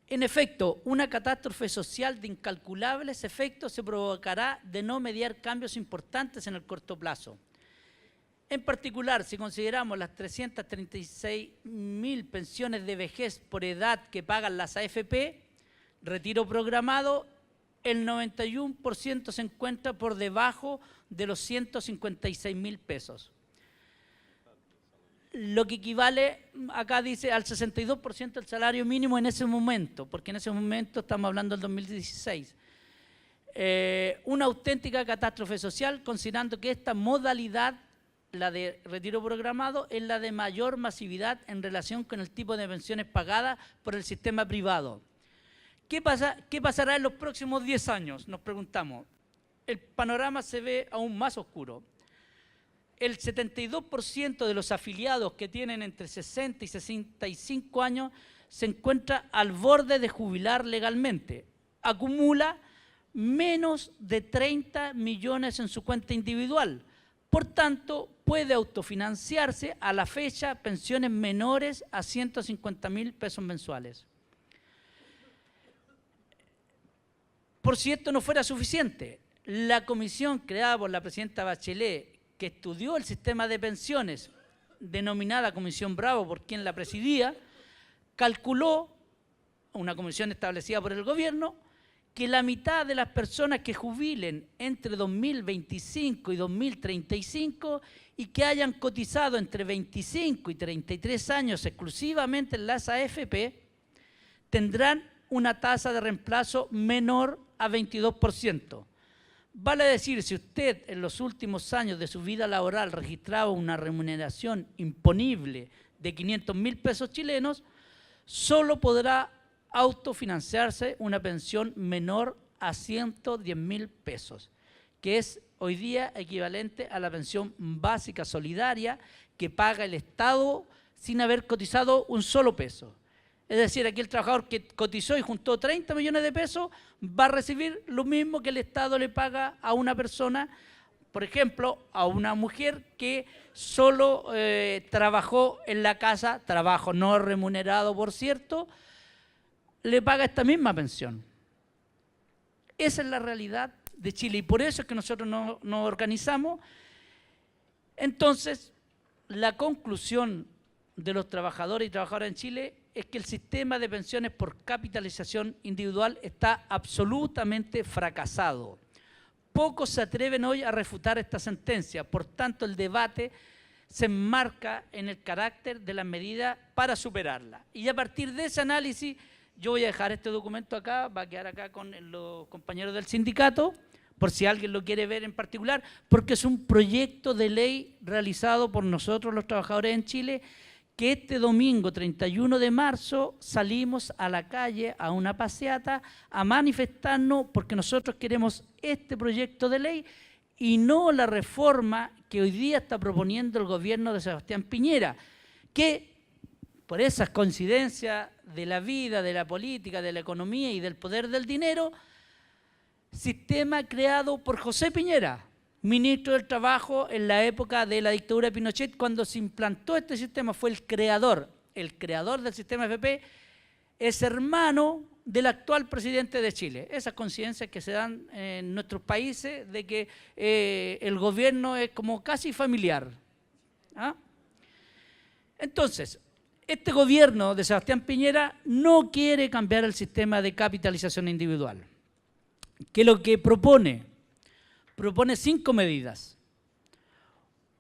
En efecto, una catástrofe social de incalculables efectos se provocará de no mediar cambios importantes en el corto plazo. En particular, si consideramos las 336.000 pensiones de vejez por edad que pagan las AFP, retiro programado, el 91% se encuentra por debajo de los 156.000 pesos. Lo que equivale, acá dice, al 62% del salario mínimo en ese momento, porque en ese momento estamos hablando del 2016. Una auténtica catástrofe social, considerando que esta modalidad, la de retiro programado, es la de mayor masividad en relación con el tipo de pensiones pagadas por el sistema privado. ¿Qué pasará en los próximos 10 años? Nos preguntamos. El panorama se ve aún más oscuro. El 72% de los afiliados que tienen entre 60 y 65 años se encuentra al borde de jubilar legalmente. Acumula menos de 30 millones en su cuenta individual. Por tanto, puede autofinanciarse a la fecha pensiones menores a 150.000 pesos mensuales. Por si esto no fuera suficiente, la comisión creada por la presidenta Bachelet, que estudió el sistema de pensiones, denominada Comisión Bravo por quien la presidía, calculó, una comisión establecida por el gobierno, que la mitad de las personas que jubilen entre 2025 y 2035 y que hayan cotizado entre 25 y 33 años exclusivamente en las AFP, tendrán una tasa de reemplazo menor a 22%. Vale decir, si usted en los últimos años de su vida laboral registraba una remuneración imponible de 500.000 pesos chilenos, solo podrá autofinanciarse una pensión menor a 110.000 pesos, que es hoy día equivalente a la pensión básica solidaria que paga el Estado sin haber cotizado un solo peso. Es decir, aquí el trabajador que cotizó y juntó 30 millones de pesos va a recibir lo mismo que el Estado le paga a una persona, por ejemplo, a una mujer que solo trabajó en la casa, trabajo no remunerado por cierto, le paga esta misma pensión. Esa es la realidad de Chile y por eso es que nosotros nos organizamos. Entonces, la conclusión de los trabajadores y trabajadoras en Chile es que el sistema de pensiones por capitalización individual está absolutamente fracasado. Pocos se atreven hoy a refutar esta sentencia, por tanto el debate se enmarca en el carácter de las medidas para superarla. Y a partir de ese análisis, yo voy a dejar este documento acá, va a quedar acá con los compañeros del sindicato, por si alguien lo quiere ver en particular, porque es un proyecto de ley realizado por nosotros los trabajadores en Chile, que este domingo 31 de marzo salimos a la calle, a una paseata, a manifestarnos porque nosotros queremos este proyecto de ley y no la reforma que hoy día está proponiendo el gobierno de Sebastián Piñera, que por esas coincidencias de la vida, de la política, de la economía y del poder del dinero, sistema creado por José Piñera, ministro del Trabajo en la época de la dictadura de Pinochet, cuando se implantó este sistema, fue el creador del sistema FP, es hermano del actual presidente de Chile. Esas coincidencias que se dan en nuestros países de que el gobierno es como casi familiar. ¿Ah? Entonces, este gobierno de Sebastián Piñera no quiere cambiar el sistema de capitalización individual. ¿Qué es lo que propone? Propone 5 medidas.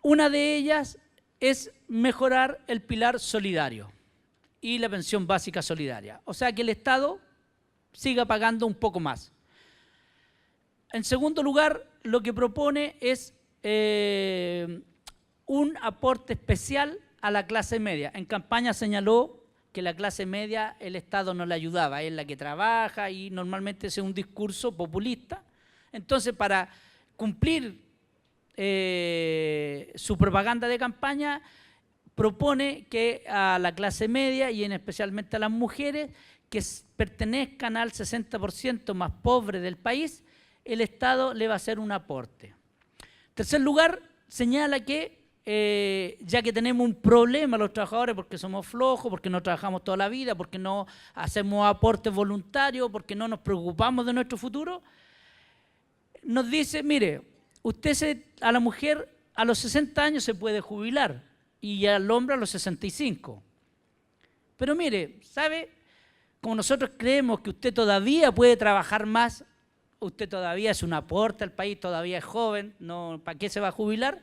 Una de ellas es mejorar el pilar solidario y la pensión básica solidaria. O sea, que el Estado siga pagando un poco más. En segundo lugar, lo que propone es un aporte especial a la clase media. En campaña señaló que la clase media el Estado no le ayudaba, es la que trabaja y normalmente es un discurso populista. Entonces, para cumplir su propaganda de campaña, propone que a la clase media y especialmente a las mujeres que pertenezcan al 60% más pobre del país, el Estado le va a hacer un aporte. En tercer lugar, señala que ya que tenemos un problema los trabajadores porque somos flojos, porque no trabajamos toda la vida, porque no hacemos aportes voluntarios, porque no nos preocupamos de nuestro futuro, nos dice, mire, a la mujer a los 60 años se puede jubilar y al hombre a los 65. Pero mire, ¿sabe? Como nosotros creemos que usted todavía puede trabajar más, usted todavía es un aporte al país, todavía es joven, no, ¿para qué se va a jubilar?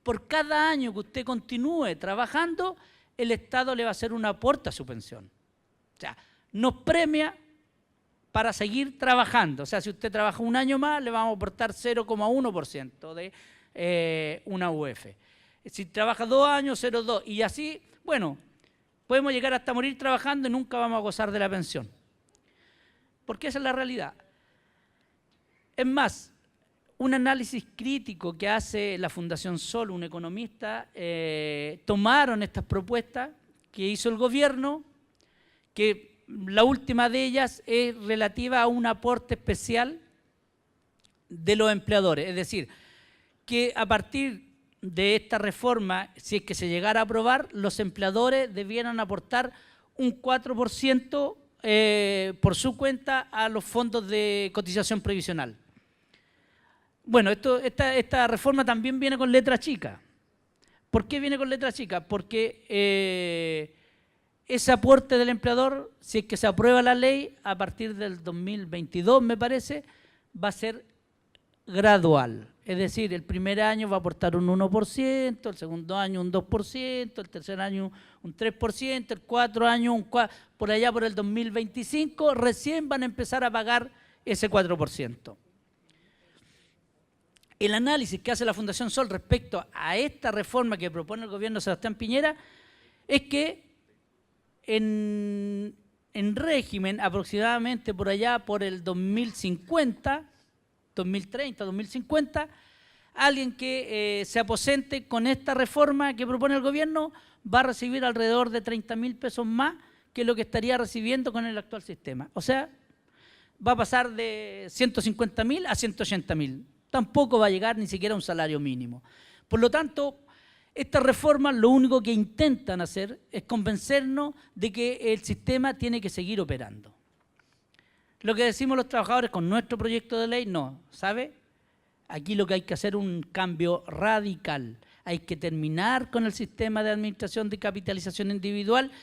Por cada año que usted continúe trabajando, el Estado le va a hacer un aporte a su pensión. O sea, nos premia para seguir trabajando. O sea, si usted trabaja un año más, le vamos a aportar 0,1% de una UF. Si trabaja 2 años, 0,2. Y así, bueno, podemos llegar hasta morir trabajando y nunca vamos a gozar de la pensión. Porque esa es la realidad. Es más, un análisis crítico que hace la Fundación Sol, un economista, tomaron estas propuestas que hizo el gobierno, que la última de ellas es relativa a un aporte especial de los empleadores. Es decir, que a partir de esta reforma, si es que se llegara a aprobar, los empleadores debieran aportar un 4% por su cuenta a los fondos de cotización previsional. Bueno, esta reforma también viene con letra chica. ¿Por qué viene con letra chica? Porque ese aporte del empleador, si es que se aprueba la ley, a partir del 2022, me parece, va a ser gradual. Es decir, el primer año va a aportar un 1%, el segundo año un 2%, el tercer año un 3%, el cuarto año por allá por el 2025, recién van a empezar a pagar ese 4%. El análisis que hace la Fundación Sol respecto a esta reforma que propone el gobierno de Sebastián Piñera es que en régimen, aproximadamente por allá por el 2050, 2030, 2050, alguien que se aposente con esta reforma que propone el gobierno va a recibir alrededor de 30.000 pesos más que lo que estaría recibiendo con el actual sistema. O sea, va a pasar de 150.000 a 180.000. Tampoco va a llegar ni siquiera a un salario mínimo. Por lo tanto, estas reformas lo único que intentan hacer es convencernos de que el sistema tiene que seguir operando. Lo que decimos los trabajadores con nuestro proyecto de ley, no, ¿sabe? Aquí lo que hay que hacer es un cambio radical. Hay que terminar con el sistema de administración de capitalización individual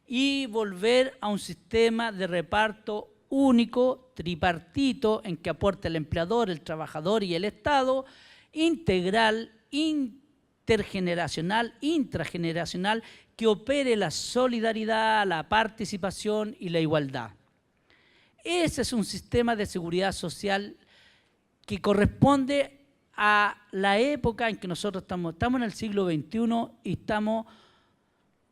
y volver a un sistema de reparto único, tripartito, en que aporte el empleador, el trabajador y el Estado, integral, intergeneracional, intrageneracional, que opere la solidaridad, la participación y la igualdad. Ese es un sistema de seguridad social que corresponde a la época en que nosotros estamos en el siglo XXI y estamos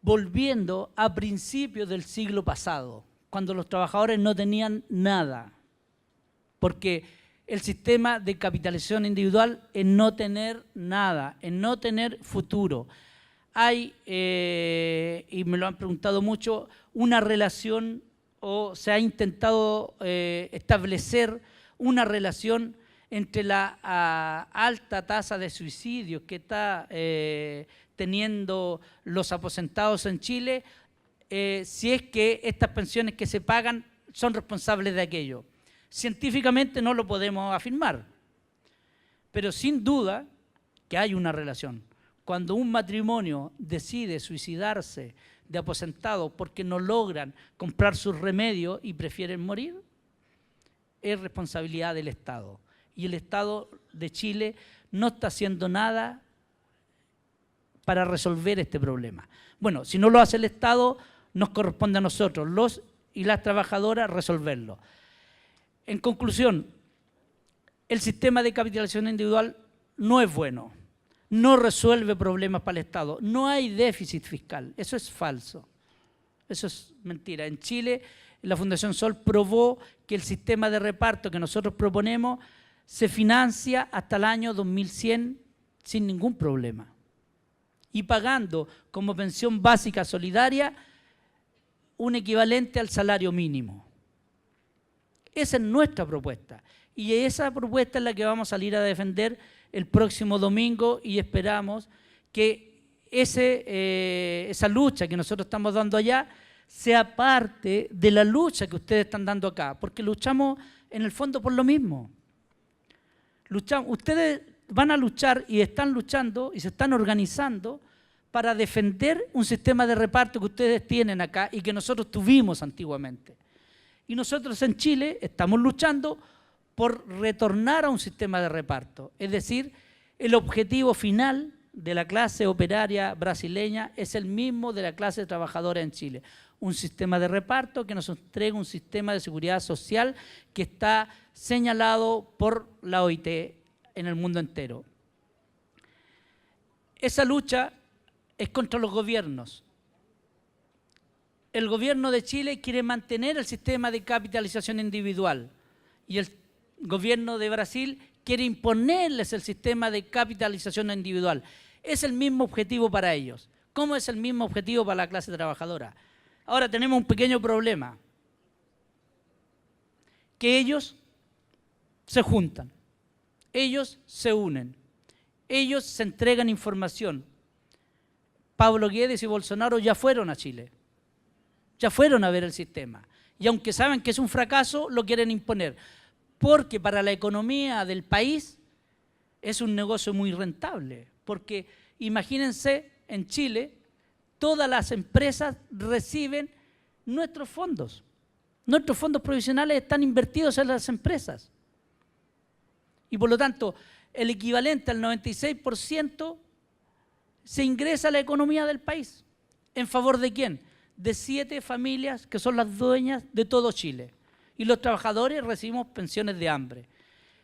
volviendo a principios del siglo pasado, cuando los trabajadores no tenían nada, porque el sistema de capitalización individual es no tener nada, es no tener futuro. Hay, y me lo han preguntado mucho, una relación, o se ha intentado establecer una relación entre la alta tasa de suicidios que está teniendo los aposentados en Chile, si es que estas pensiones que se pagan son responsables de aquello. Científicamente no lo podemos afirmar, pero sin duda que hay una relación. Cuando un matrimonio decide suicidarse de aposentados porque no logran comprar sus remedios y prefieren morir, es responsabilidad del Estado. Y el Estado de Chile no está haciendo nada para resolver este problema. Bueno, si no lo hace el Estado, nos corresponde a nosotros, los y las trabajadoras, resolverlo. En conclusión, el sistema de capitalización individual no es bueno, no resuelve problemas para el Estado, no hay déficit fiscal, eso es falso, eso es mentira. En Chile, la Fundación Sol probó que el sistema de reparto que nosotros proponemos se financia hasta el año 2100 sin ningún problema y pagando como pensión básica solidaria un equivalente al salario mínimo. Esa es nuestra propuesta y esa propuesta es la que vamos a salir a defender el próximo domingo y esperamos que esa lucha que nosotros estamos dando allá sea parte de la lucha que ustedes están dando acá, porque luchamos en el fondo por lo mismo. Ustedes van a luchar y están luchando y se están organizando para defender un sistema de reparto que ustedes tienen acá y que nosotros tuvimos antiguamente. Y nosotros en Chile estamos luchando por retornar a un sistema de reparto. Es decir, el objetivo final de la clase operaria brasileña es el mismo de la clase trabajadora en Chile. Un sistema de reparto que nos entrega un sistema de seguridad social que está señalado por la OIT en el mundo entero. Esa lucha es contra los gobiernos. El gobierno de Chile quiere mantener el sistema de capitalización individual y el gobierno de Brasil quiere imponerles el sistema de capitalización individual. Es el mismo objetivo para ellos. ¿Cómo es el mismo objetivo para la clase trabajadora? Ahora tenemos un pequeño problema, que ellos se juntan, ellos se unen, ellos se entregan información. Pablo Guedes y Bolsonaro ya fueron a Chile, ya fueron a ver el sistema, y aunque saben que es un fracaso, lo quieren imponer, porque para la economía del país es un negocio muy rentable, porque imagínense en Chile, todas las empresas reciben nuestros fondos provisionales están invertidos en las empresas. Y por lo tanto, el equivalente al 96% se ingresa a la economía del país. ¿En favor de quién? De 7 familias que son las dueñas de todo Chile. Y los trabajadores recibimos pensiones de hambre.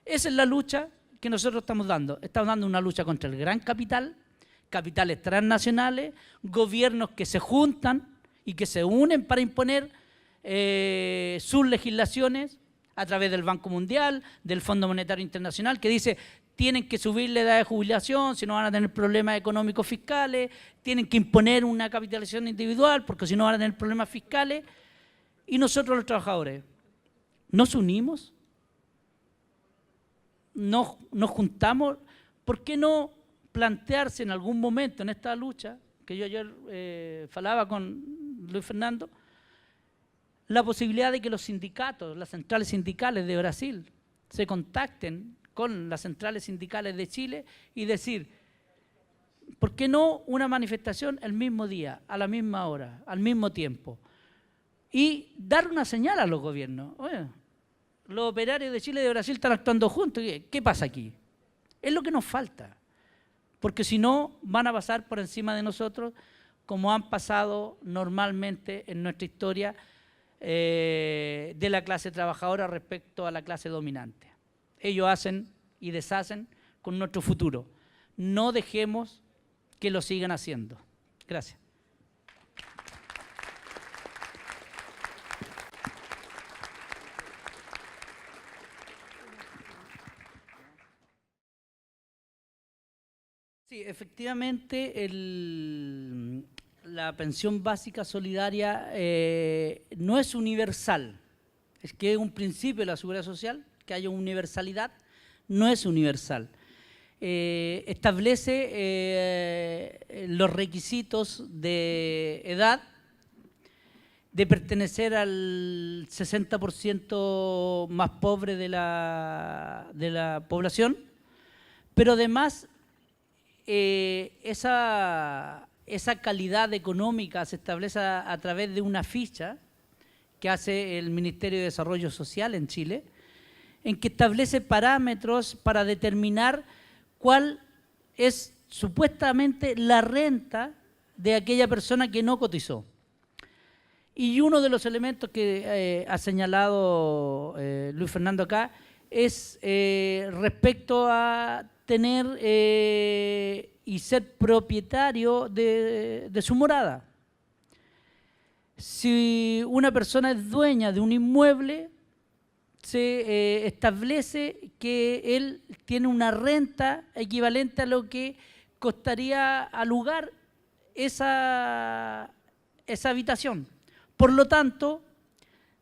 Esa es la lucha que nosotros estamos dando. Estamos dando una lucha contra el gran capital, capitales transnacionales, gobiernos que se juntan y que se unen para imponer sus legislaciones a través del Banco Mundial, del Fondo Monetario Internacional, que dice tienen que subir la edad de jubilación, si no van a tener problemas económicos fiscales, tienen que imponer una capitalización individual, porque si no van a tener problemas fiscales. Y nosotros los trabajadores, ¿nos unimos? ¿Nos juntamos? ¿Por qué no plantearse en algún momento en esta lucha, que yo ayer falaba con Luis Fernando, la posibilidad de que los sindicatos, las centrales sindicales de Brasil, se contacten con las centrales sindicales de Chile y decir, ¿por qué no una manifestación el mismo día, a la misma hora, al mismo tiempo? Y dar una señal a los gobiernos. Oye, los operarios de Chile y de Brasil están actuando juntos. ¿Qué pasa aquí? Es lo que nos falta. Porque si no, van a pasar por encima de nosotros como han pasado normalmente en nuestra historia de la clase trabajadora respecto a la clase dominante. Ellos hacen y deshacen con nuestro futuro. No dejemos que lo sigan haciendo. Gracias. Sí, efectivamente la pensión básica solidaria no es universal. Es que es un principio de la seguridad social, que haya universalidad, no es universal. Establece los requisitos de edad, de pertenecer al 60% más pobre de la población, pero además esa calidad económica se establece a través de una ficha que hace el Ministerio de Desarrollo Social en Chile, en que establece parámetros para determinar cuál es supuestamente la renta de aquella persona que no cotizó. Y uno de los elementos que ha señalado Luis Fernando acá es respecto a tener y ser propietario de su morada. Si una persona es dueña de un inmueble, se establece que él tiene una renta equivalente a lo que costaría alugar esa habitación. Por lo tanto,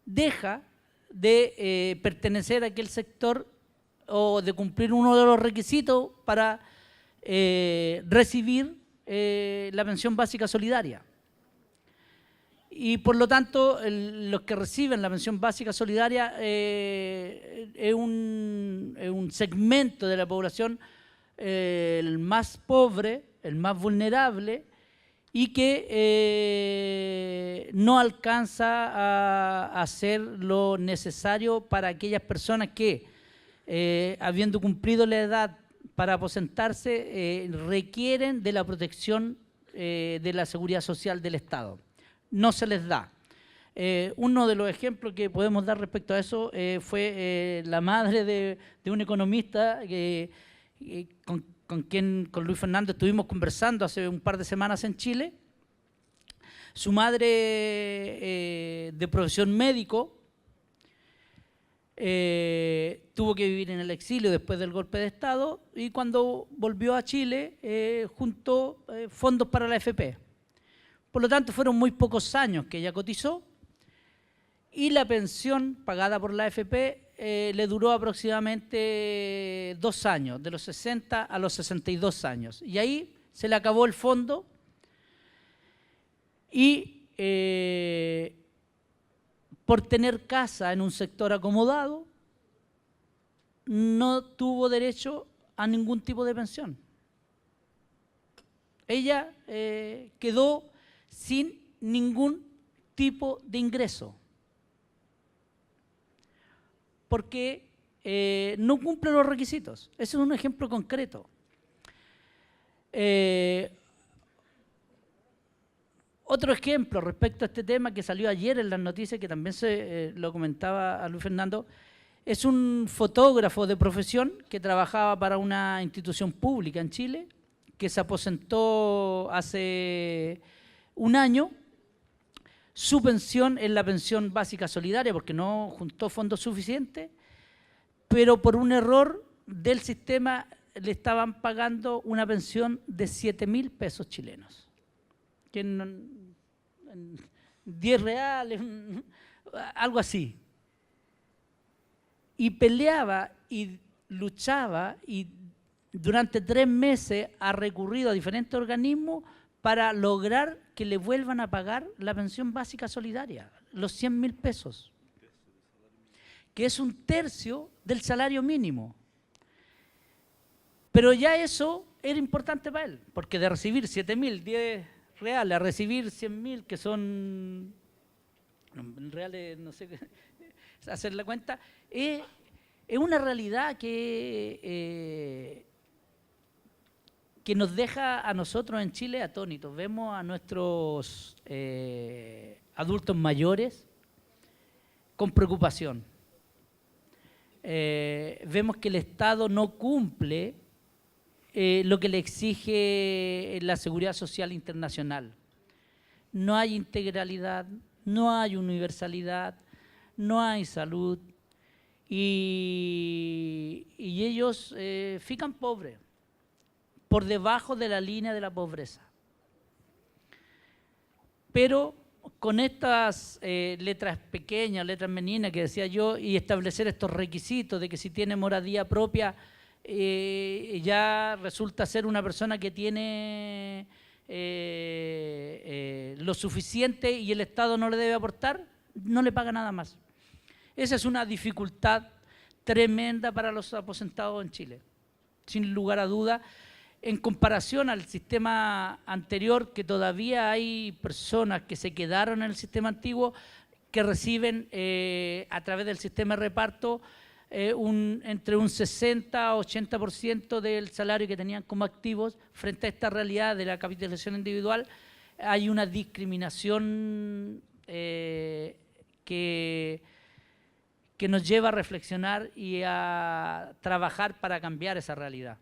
deja de pertenecer a aquel sector o de cumplir uno de los requisitos para recibir la pensión básica solidaria. Y por lo tanto, los que reciben la pensión básica solidaria es un segmento de la población el más pobre, el más vulnerable, y que no alcanza a hacer lo necesario para aquellas personas que, habiendo cumplido la edad para aposentarse, requieren de la protección de la seguridad social del Estado. No se les da. Uno de los ejemplos que podemos dar respecto a eso fue la madre de un economista con Luis Fernando estuvimos conversando hace un par de semanas en Chile. Su madre, de profesión médico, tuvo que vivir en el exilio después del golpe de Estado y cuando volvió a Chile juntó fondos para la AFP. Por lo tanto, fueron muy pocos años que ella cotizó y la pensión pagada por la AFP le duró aproximadamente 2 años, de los 60 a los 62 años. Y ahí se le acabó el fondo y por tener casa en un sector acomodado no tuvo derecho a ningún tipo de pensión. Ella quedó sin ningún tipo de ingreso, porque no cumple los requisitos. Ese es un ejemplo concreto. Otro ejemplo respecto a este tema que salió ayer en las noticias, que también lo comentaba a Luis Fernando, es un fotógrafo de profesión que trabajaba para una institución pública en Chile, que se aposentó hace un año. Su pensión es la pensión básica solidaria porque no juntó fondos suficientes, pero por un error del sistema le estaban pagando una pensión de 7.000 pesos chilenos, que en 10 reales, algo así. Y peleaba y luchaba y durante 3 meses ha recurrido a diferentes organismos para lograr que le vuelvan a pagar la pensión básica solidaria, los 100.000 pesos, que es 1/3 del salario mínimo. Pero ya eso era importante para él, porque de recibir 7.000, 10 reales, a recibir 100.000, que son, en reales, no sé, hacer la cuenta, es una realidad que nos deja a nosotros en Chile atónitos. Vemos a nuestros adultos mayores con preocupación. Vemos que el Estado no cumple lo que le exige la seguridad social internacional. No hay integralidad, no hay universalidad, no hay salud y ellos fican pobres, por debajo de la línea de la pobreza. Pero con estas letras pequeñas, letras meninas que decía yo, y establecer estos requisitos de que si tiene moradía propia, ya resulta ser una persona que tiene lo suficiente y el Estado no le debe aportar, no le paga nada más. Esa es una dificultad tremenda para los aposentados en Chile, sin lugar a duda, en comparación al sistema anterior, que todavía hay personas que se quedaron en el sistema antiguo que reciben a través del sistema de reparto entre un 60 a 80% del salario que tenían como activos. Frente a esta realidad de la capitalización individual, hay una discriminación que nos lleva a reflexionar y a trabajar para cambiar esa realidad.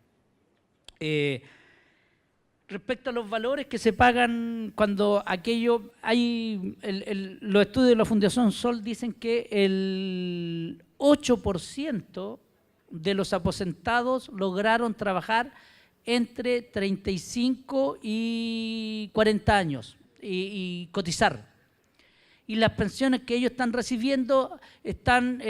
Respecto a los valores que se pagan cuando aquello hay, los estudios de la Fundación Sol dicen que el 8% de los aposentados lograron trabajar entre 35 y 40 años y cotizar. Y las pensiones que ellos están recibiendo están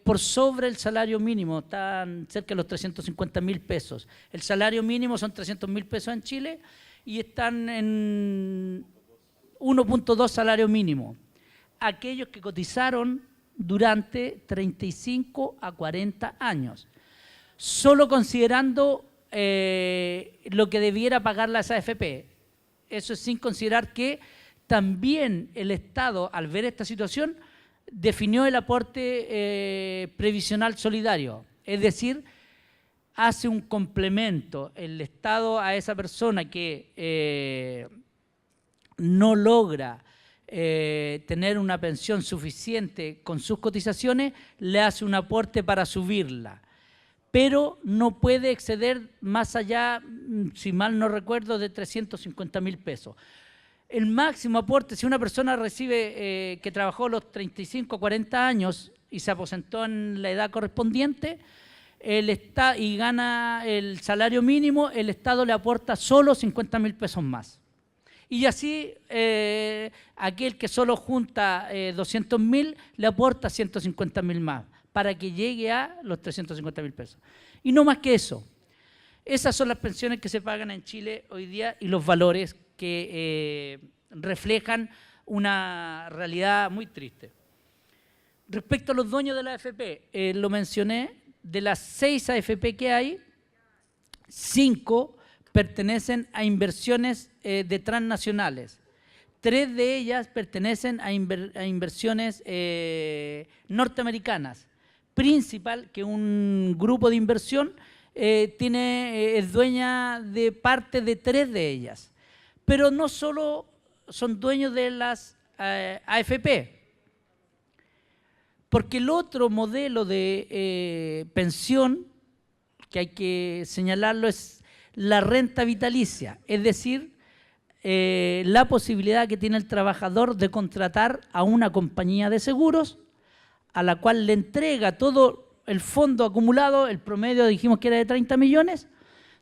por sobre el salario mínimo, están cerca de los 350.000 pesos. El salario mínimo son 300.000 pesos en Chile y están en 1.2 salario mínimo. Aquellos que cotizaron durante 35 a 40 años, solo considerando lo que debiera pagar las AFP. Eso es sin considerar que también el Estado, al ver esta situación, definió el aporte previsional solidario, es decir, hace un complemento el Estado a esa persona que no logra tener una pensión suficiente con sus cotizaciones, le hace un aporte para subirla, pero no puede exceder más allá, si mal no recuerdo, de 350.000 pesos. El máximo aporte, si una persona recibe, que trabajó los 35 o 40 años y se aposentó en la edad correspondiente y gana el salario mínimo, el Estado le aporta solo 50.000 pesos más. Y así aquel que solo junta 200.000 le aporta 150.000 más para que llegue a los 350.000 pesos. Y no más que eso. Esas son las pensiones que se pagan en Chile hoy día y los valores que reflejan una realidad muy triste. Respecto a los dueños de la AFP, lo mencioné, de las 6 AFP que hay, 5 pertenecen a inversiones de transnacionales. 3 de ellas pertenecen a inversiones norteamericanas. Principal, que un grupo de inversión es dueña de parte de 3 de ellas. Pero no solo son dueños de las AFP, porque el otro modelo de pensión, que hay que señalarlo, es la renta vitalicia, es decir, la posibilidad que tiene el trabajador de contratar a una compañía de seguros a la cual le entrega todo el fondo acumulado, el promedio dijimos que era de 30 millones,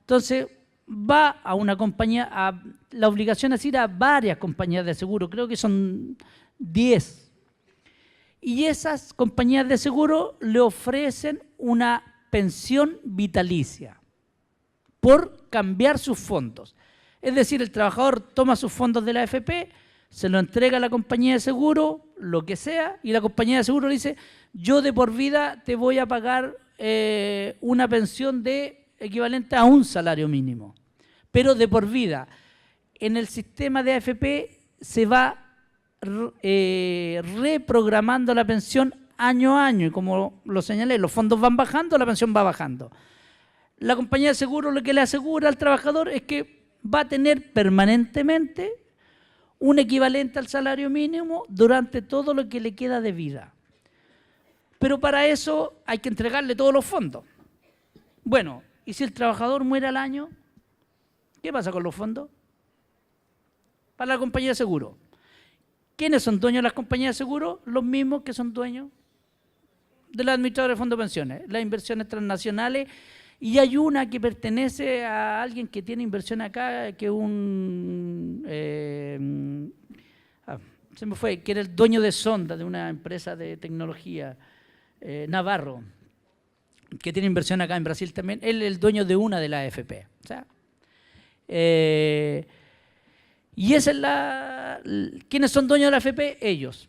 entonces va a una compañía, la obligación es ir a varias compañías de seguro, creo que son 10, y esas compañías de seguro le ofrecen una pensión vitalicia por cambiar sus fondos. Es decir, el trabajador toma sus fondos de la AFP, se lo entrega a la compañía de seguro, lo que sea, y la compañía de seguro le dice, yo de por vida te voy a pagar una pensión equivalente a un salario mínimo, pero de por vida. En el sistema de AFP se va reprogramando la pensión año a año, y como lo señalé, los fondos van bajando, la pensión va bajando. La compañía de seguro lo que le asegura al trabajador es que va a tener permanentemente un equivalente al salario mínimo durante todo lo que le queda de vida. Pero para eso hay que entregarle todos los fondos. Bueno, ¿y si el trabajador muere al año? ¿Qué pasa con los fondos? Para la compañía de seguro. ¿Quiénes son dueños de las compañías de seguro? Los mismos que son dueños de los administradores de fondos de pensiones, las inversiones transnacionales. Y hay una que pertenece a alguien que tiene inversión acá, que se me fue, que era el dueño de Sonda, de una empresa de tecnología, Navarro, que tiene inversión acá en Brasil también. Él es el dueño de una de las AFP. O sea, y esa es ¿quiénes son dueños de la AFP? Ellos.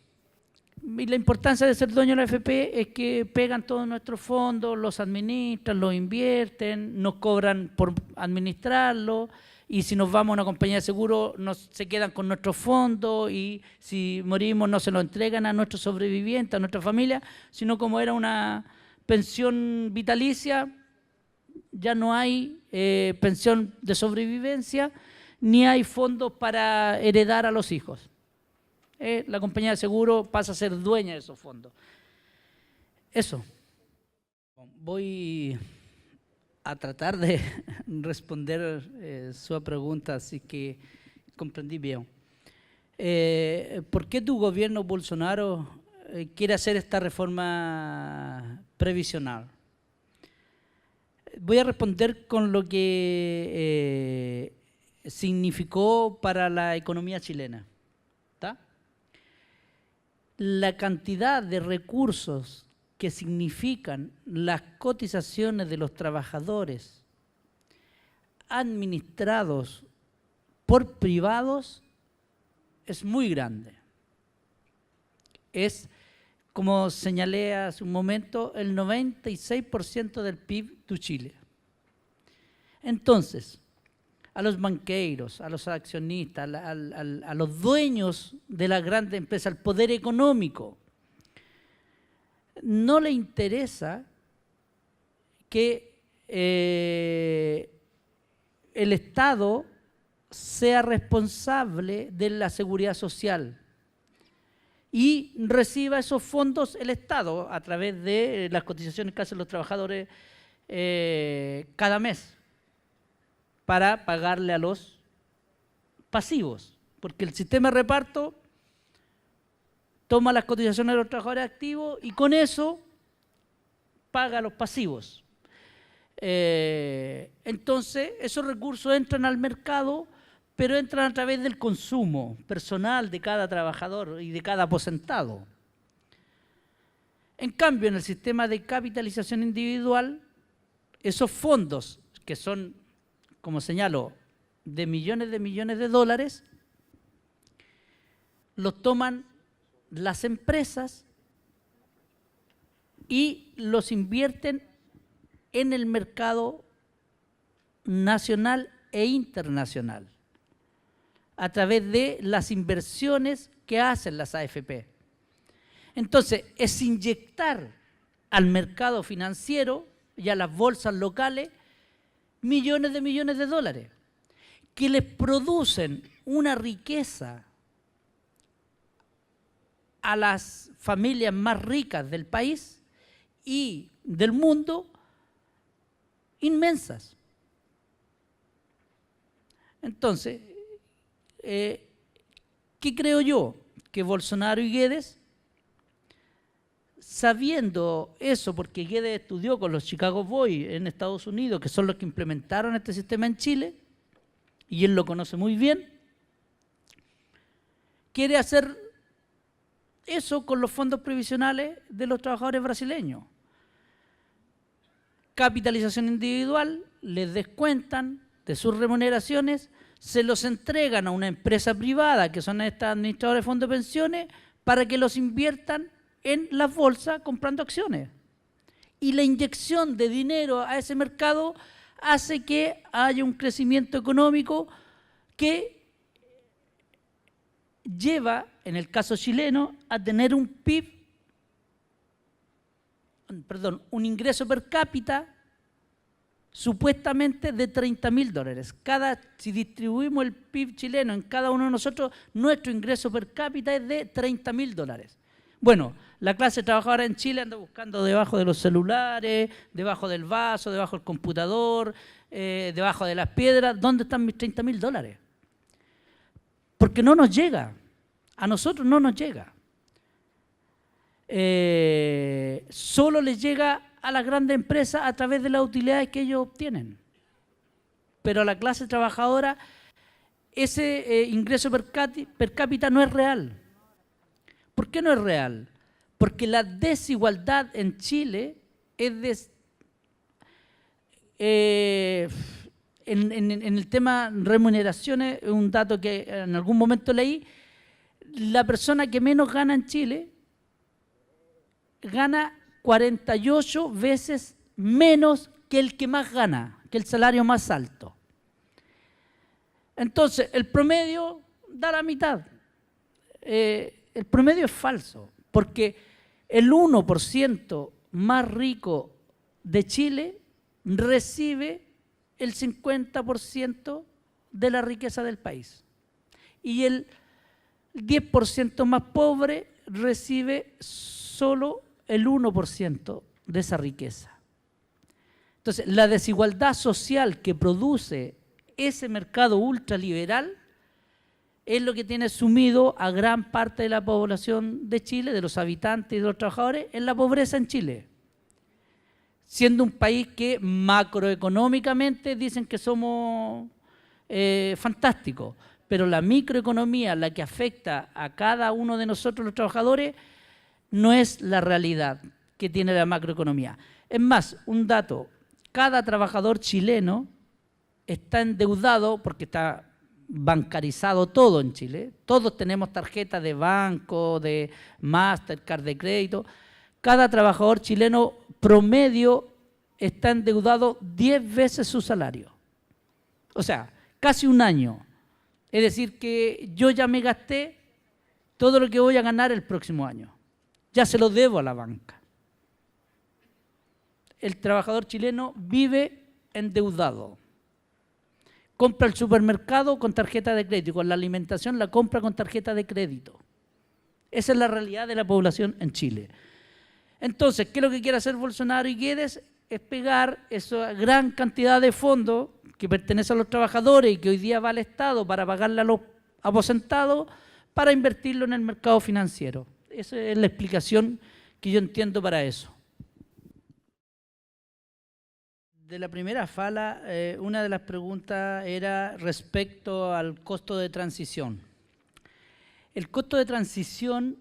Y la importancia de ser dueño de la AFP es que pegan todos nuestros fondos, los administran, los invierten, nos cobran por administrarlo, y si nos vamos a una compañía de seguro se quedan con nuestros fondos, y si morimos no se lo entregan a nuestros sobrevivientes, a nuestra familia, sino como era una pensión vitalicia, ya no hay pensión de sobrevivencia, ni hay fondos para heredar a los hijos. La compañía de seguro pasa a ser dueña de esos fondos. Eso. Voy a tratar de responder su pregunta, así que comprendí bien. ¿Por qué tu gobierno, Bolsonaro, quiere hacer esta reforma previsional? Voy a responder con lo que significó para la economía chilena. La cantidad de recursos que significan las cotizaciones de los trabajadores administrados por privados es muy grande. Es, como señalé hace un momento, el 96% del PIB de Chile. Entonces, a los banqueros, a los accionistas, a los dueños de las grandes empresas, al poder económico, no le interesa que el Estado sea responsable de la seguridad social y reciba esos fondos el Estado a través de las cotizaciones que hacen los trabajadores cada mes para pagarle a los pasivos, porque el sistema de reparto toma las cotizaciones de los trabajadores activos y con eso paga a los pasivos. Entonces, esos recursos entran al mercado, pero entran a través del consumo personal de cada trabajador y de cada aposentado. En cambio, en el sistema de capitalización individual, esos fondos, que son, como señalo, de millones de dólares, los toman las empresas y los invierten en el mercado nacional e internacional a través de las inversiones que hacen las AFP. Entonces, es inyectar al mercado financiero y a las bolsas locales millones de dólares que les producen una riqueza a las familias más ricas del país y del mundo inmensas. Entonces, ¿qué creo yo? Que Bolsonaro y Guedes, sabiendo eso, porque Guedes estudió con los Chicago Boys en Estados Unidos, que son los que implementaron este sistema en Chile, y él lo conoce muy bien, quiere hacer eso con los fondos previsionales de los trabajadores brasileños. Capitalización individual, les descuentan de sus remuneraciones, se los entregan a una empresa privada, que son estas administradoras de fondos de pensiones, para que los inviertan en las bolsas comprando acciones. Y la inyección de dinero a ese mercado hace que haya un crecimiento económico que lleva, en el caso chileno, a tener un PIB, un ingreso per cápita supuestamente de $30.000. Si distribuimos el PIB chileno en cada uno de nosotros, nuestro ingreso per cápita es de $30.000. Bueno, la clase trabajadora en Chile anda buscando debajo de los celulares, debajo del vaso, debajo del computador, debajo de las piedras, ¿dónde están mis $30.000? Porque no nos llega, a nosotros no nos llega. Solo les llega a las grandes empresas a través de las utilidades que ellos obtienen. Pero a la clase trabajadora ese ingreso per cápita no es real. ¿Por qué no es real? Porque la desigualdad en Chile es en el tema remuneraciones, un dato que en algún momento leí, la persona que menos gana en Chile gana 48 veces menos que el que más gana, que el salario más alto. Entonces, el promedio da la mitad. El promedio es falso, porque el 1% más rico de Chile recibe el 50% de la riqueza del país. Y el 10% más pobre recibe solo el 1% de esa riqueza. Entonces, la desigualdad social que produce ese mercado ultraliberal es lo que tiene sumido a gran parte de la población de Chile, de los habitantes y de los trabajadores, en la pobreza en Chile. Siendo un país que macroeconómicamente dicen que somos fantásticos, pero la microeconomía, la que afecta a cada uno de nosotros los trabajadores, no es la realidad que tiene la macroeconomía. Es más, un dato, cada trabajador chileno está endeudado porque está bancarizado todo en Chile. Todos tenemos tarjetas de banco, de Mastercard, de crédito. Cada trabajador chileno promedio está endeudado 10 veces su salario. O sea, casi un año. Es decir, que yo ya me gasté todo lo que voy a ganar el próximo año. Ya se lo debo a la banca. El trabajador chileno vive endeudado. Compra el supermercado con tarjeta de crédito, con la alimentación la compra con tarjeta de crédito. Esa es la realidad de la población en Chile. Entonces, ¿qué es lo que quiere hacer Bolsonaro y Guedes? Es pegar esa gran cantidad de fondos que pertenecen a los trabajadores y que hoy día va al Estado para pagarle a los aposentados, para invertirlo en el mercado financiero. Esa es la explicación que yo entiendo para eso. De la primera fala, una de las preguntas era respecto al costo de transición. El costo de transición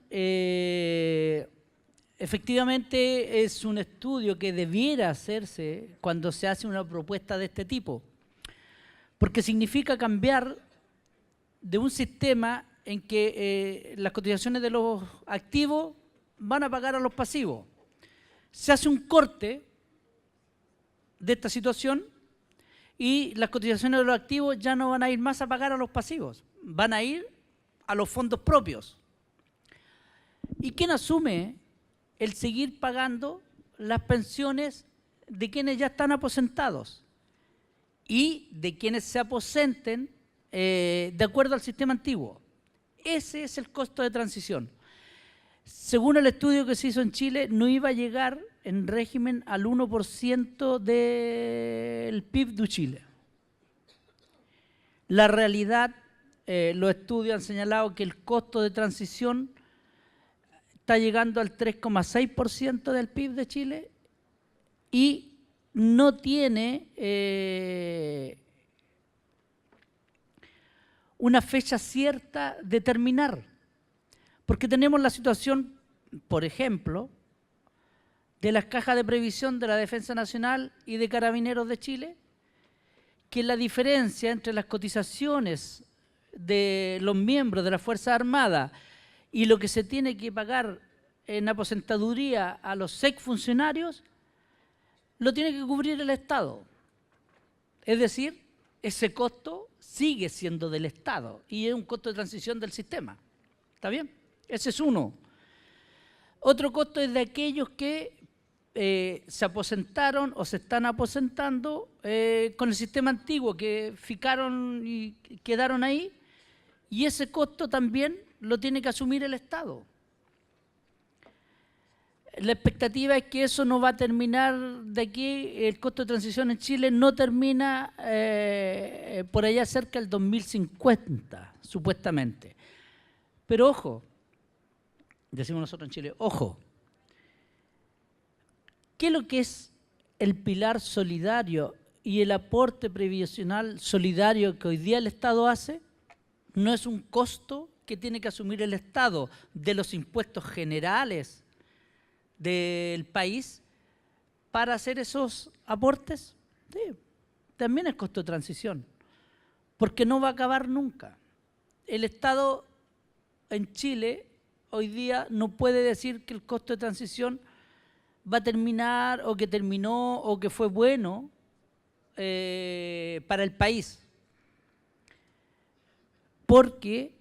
efectivamente es un estudio que debiera hacerse cuando se hace una propuesta de este tipo, porque significa cambiar de un sistema en que las cotizaciones de los activos van a pagar a los pasivos. Se hace un corte de esta situación y las cotizaciones de los activos ya no van a ir más a pagar a los pasivos, van a ir a los fondos propios. ¿Y quién asume el seguir pagando las pensiones de quienes ya están aposentados y de quienes se aposenten de acuerdo al sistema antiguo? Ese es el costo de transición. Según el estudio que se hizo en Chile, no iba a llegar en régimen al 1% del PIB de Chile. La realidad, los estudios han señalado que el costo de transición está llegando al 3,6% del PIB de Chile y no tiene una fecha cierta de terminar. Porque tenemos la situación, por ejemplo, de las cajas de previsión de la Defensa Nacional y de Carabineros de Chile, que la diferencia entre las cotizaciones de los miembros de las Fuerzas Armadas y lo que se tiene que pagar en aposentaduría a los exfuncionarios, lo tiene que cubrir el Estado. Es decir, ese costo sigue siendo del Estado y es un costo de transición del sistema. ¿Está bien? Ese es uno. Otro costo es de aquellos que se aposentaron o se están aposentando con el sistema antiguo, que ficaron y quedaron ahí, y ese costo también lo tiene que asumir el Estado. La expectativa es que eso no va a terminar de aquí, el costo de transición en Chile no termina por allá cerca del 2050, supuestamente. Pero ojo, decimos nosotros en Chile, ojo, ¿qué es lo que es el pilar solidario y el aporte previsional solidario que hoy día el Estado hace? No es un costo que tiene que asumir el Estado de los impuestos generales del país para hacer esos aportes. Sí, también es costo de transición, porque no va a acabar nunca. El Estado en Chile hoy día no puede decir que el costo de transición va a terminar o que terminó o que fue bueno para el país, porque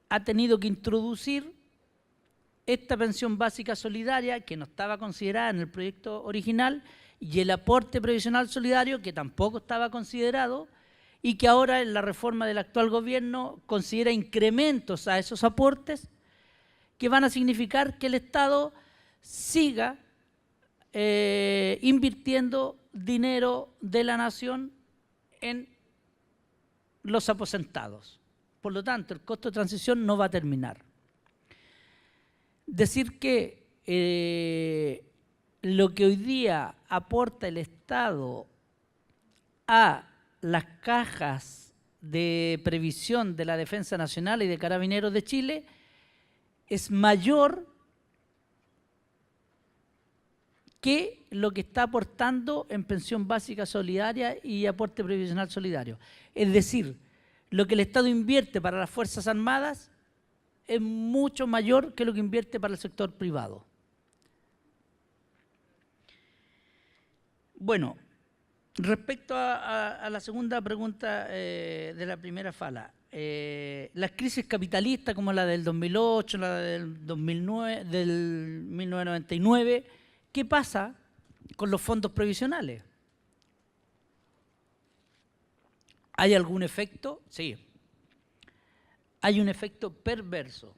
ha tenido que introducir esta pensión básica solidaria que no estaba considerada en el proyecto original y el aporte previsional solidario que tampoco estaba considerado y que ahora en la reforma del actual gobierno considera incrementos a esos aportes que van a significar que el Estado siga invirtiendo dinero de la nación en los aposentados. Por lo tanto, el costo de transición no va a terminar. Decir que lo que hoy día aporta el Estado a las cajas de previsión de la Defensa Nacional y de Carabineros de Chile es mayor que lo que está aportando en pensión básica solidaria y aporte previsional solidario. Es decir, lo que el Estado invierte para las Fuerzas Armadas es mucho mayor que lo que invierte para el sector privado. Bueno, respecto a la segunda pregunta de la primera fala, las crisis capitalistas como la del 2008, la del 2009, del 1999, ¿qué pasa con los fondos previsionales? ¿Hay algún efecto? Sí. Hay un efecto perverso.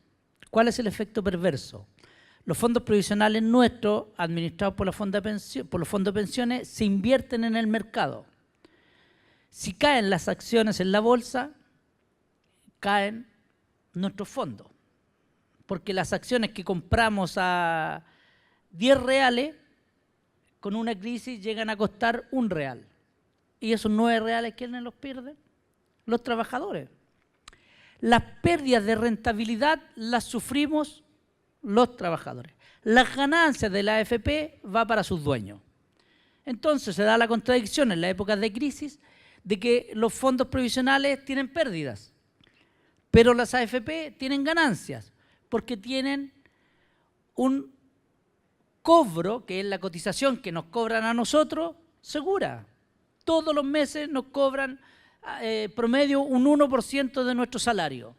¿Cuál es el efecto perverso? Los fondos previsionales nuestros, administrados por los fondos de pensiones, se invierten en el mercado. Si caen las acciones en la bolsa, caen nuestros fondos. Porque las acciones que compramos a 10 reales, con una crisis llegan a costar 1 real. Y esos 9 reales, ¿quiénes los pierden? Los trabajadores. Las pérdidas de rentabilidad las sufrimos los trabajadores. Las ganancias de la AFP van para sus dueños. Entonces se da la contradicción en las épocas de crisis de que los fondos previsionales tienen pérdidas, pero las AFP tienen ganancias porque tienen un cobro, que es la cotización que nos cobran a nosotros, segura. Todos los meses nos cobran promedio un 1% de nuestro salario.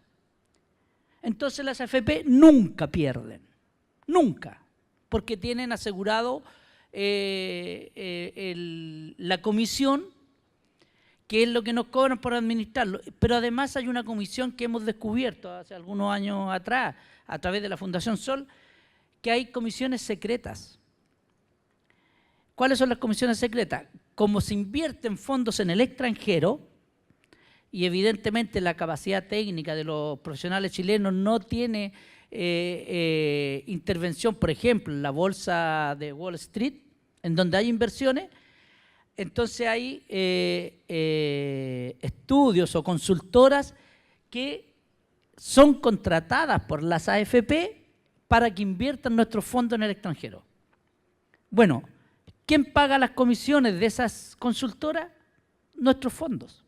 Entonces las AFP nunca pierden, nunca, porque tienen asegurado la comisión, que es lo que nos cobran por administrarlo. Pero además hay una comisión que hemos descubierto hace algunos años atrás, a través de la Fundación Sol, que hay comisiones secretas. ¿Cuáles son las comisiones secretas? Como se invierten fondos en el extranjero, y evidentemente la capacidad técnica de los profesionales chilenos no tiene intervención, por ejemplo, en la bolsa de Wall Street, en donde hay inversiones, entonces hay estudios o consultoras que son contratadas por las AFP para que inviertan nuestros fondos en el extranjero. Bueno, ¿quién paga las comisiones de esas consultoras? Nuestros fondos.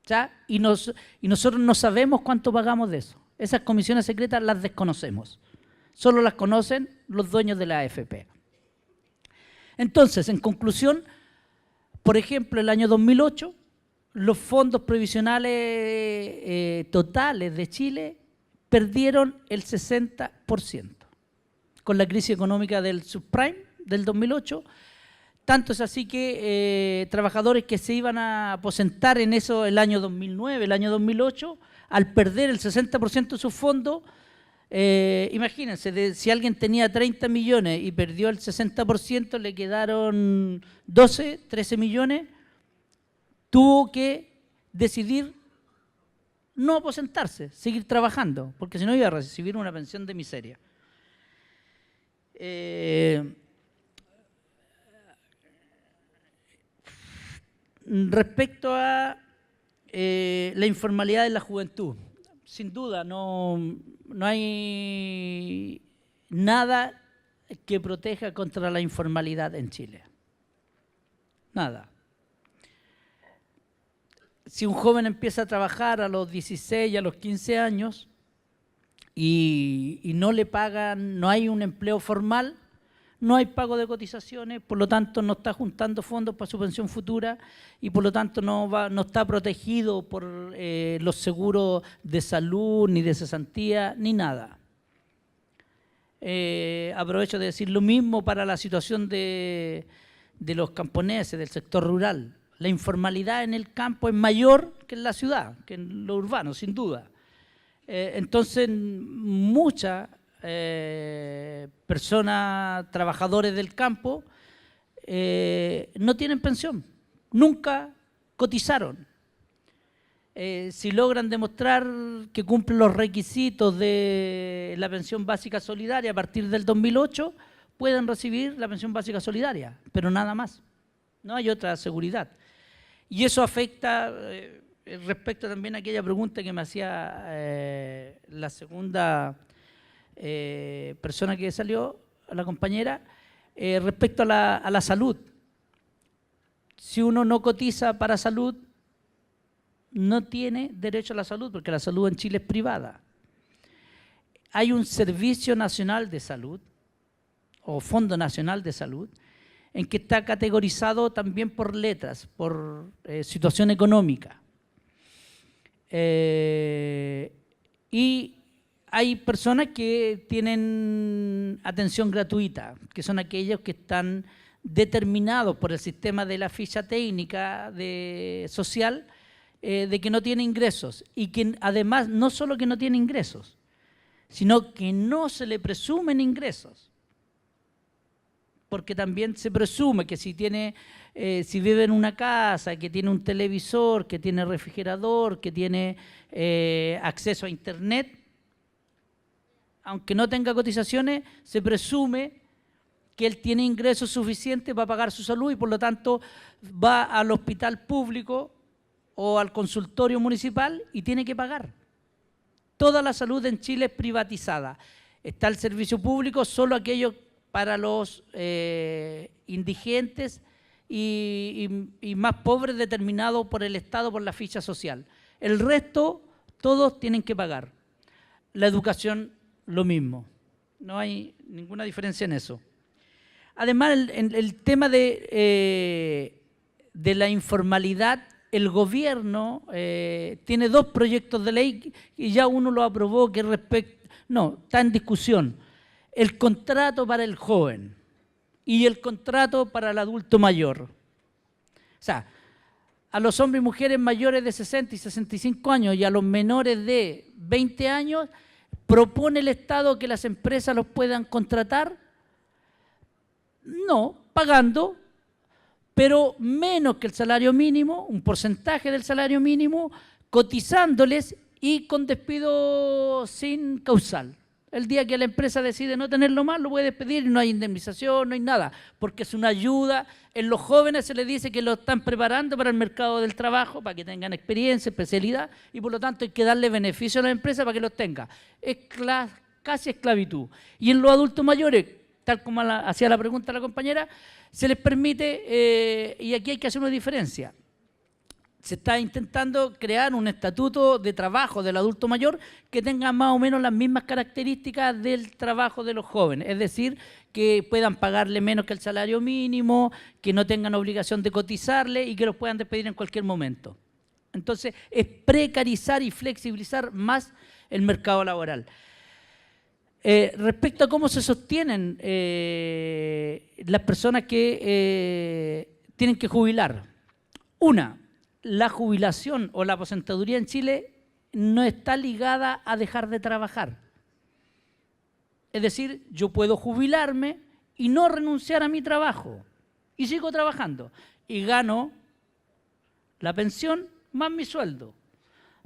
¿Ya? Y nosotros no sabemos cuánto pagamos de eso. Esas comisiones secretas las desconocemos. Solo las conocen los dueños de la AFP. Entonces, en conclusión, por ejemplo, el año 2008, los fondos previsionales totales de Chile perdieron el 60%. Con la crisis económica del subprime del 2008, tanto es así que trabajadores que se iban a aposentar en eso el año 2009, el año 2008, al perder el 60% de sus fondos, imagínense, si alguien tenía 30 millones y perdió el 60%, le quedaron 12, 13 millones, tuvo que decidir no aposentarse, seguir trabajando, porque si no iba a recibir una pensión de miseria. Respecto a la informalidad en la juventud, sin duda no hay nada que proteja contra la informalidad en Chile. Nada. Si un joven empieza a trabajar a los 16, a los 15 años y no le pagan, no hay un empleo formal, no hay pago de cotizaciones, por lo tanto no está juntando fondos para su pensión futura y por lo tanto no está protegido por los seguros de salud, ni de cesantía, ni nada. Aprovecho de decir lo mismo para la situación de los camponeses, del sector rural. La informalidad en el campo es mayor que en la ciudad, que en lo urbano, sin duda. Entonces, muchas personas, trabajadores del campo, no tienen pensión, nunca cotizaron. Si logran demostrar que cumplen los requisitos de la pensión básica solidaria a partir del 2008, pueden recibir la pensión básica solidaria, pero nada más. No hay otra seguridad. Y eso afecta, respecto también a aquella pregunta que me hacía la segunda persona que salió, la compañera, respecto a la salud. Si uno no cotiza para salud, no tiene derecho a la salud, porque la salud en Chile es privada. Hay un Servicio Nacional de Salud, o Fondo Nacional de Salud, en que está categorizado también por letras, por situación económica. Y hay personas que tienen atención gratuita, que son aquellos que están determinados por el sistema de la ficha técnica social de que no tiene ingresos, y que además no solo que no tiene ingresos, sino que no se le presumen ingresos. Porque también se presume que si vive en una casa, que tiene un televisor, que tiene refrigerador, que tiene acceso a internet, aunque no tenga cotizaciones, se presume que él tiene ingresos suficientes para pagar su salud y por lo tanto va al hospital público o al consultorio municipal y tiene que pagar. Toda la salud en Chile es privatizada. Está el servicio público, solo aquellos para los indigentes y más pobres determinados por el Estado, por la ficha social. El resto, todos tienen que pagar. La educación, lo mismo. No hay ninguna diferencia en eso. Además, el tema de la informalidad, el gobierno tiene 2 proyectos de ley y ya uno lo aprobó, que está en discusión. El contrato para el joven y el contrato para el adulto mayor. O sea, a los hombres y mujeres mayores de 60 y 65 años y a los menores de 20 años, propone el Estado que las empresas los puedan contratar, no, pagando, pero menos que el salario mínimo, un porcentaje del salario mínimo, cotizándoles y con despido sin causal. El día que la empresa decide no tenerlo más, lo puede despedir y no hay indemnización, no hay nada, porque es una ayuda. En los jóvenes se les dice que lo están preparando para el mercado del trabajo, para que tengan experiencia, especialidad, y por lo tanto hay que darle beneficio a la empresa para que los tenga. Es casi esclavitud. Y en los adultos mayores, tal como hacía la pregunta la compañera, se les permite, y aquí hay que hacer una diferencia. Se está intentando crear un estatuto de trabajo del adulto mayor que tenga más o menos las mismas características del trabajo de los jóvenes, es decir, que puedan pagarle menos que el salario mínimo, que no tengan obligación de cotizarle y que los puedan despedir en cualquier momento. Entonces, es precarizar y flexibilizar más el mercado laboral. Respecto a cómo se sostienen las personas que tienen que jubilar. La jubilación o la aposentadoría en Chile no está ligada a dejar de trabajar. Es decir, yo puedo jubilarme y no renunciar a mi trabajo y sigo trabajando y gano la pensión más mi sueldo.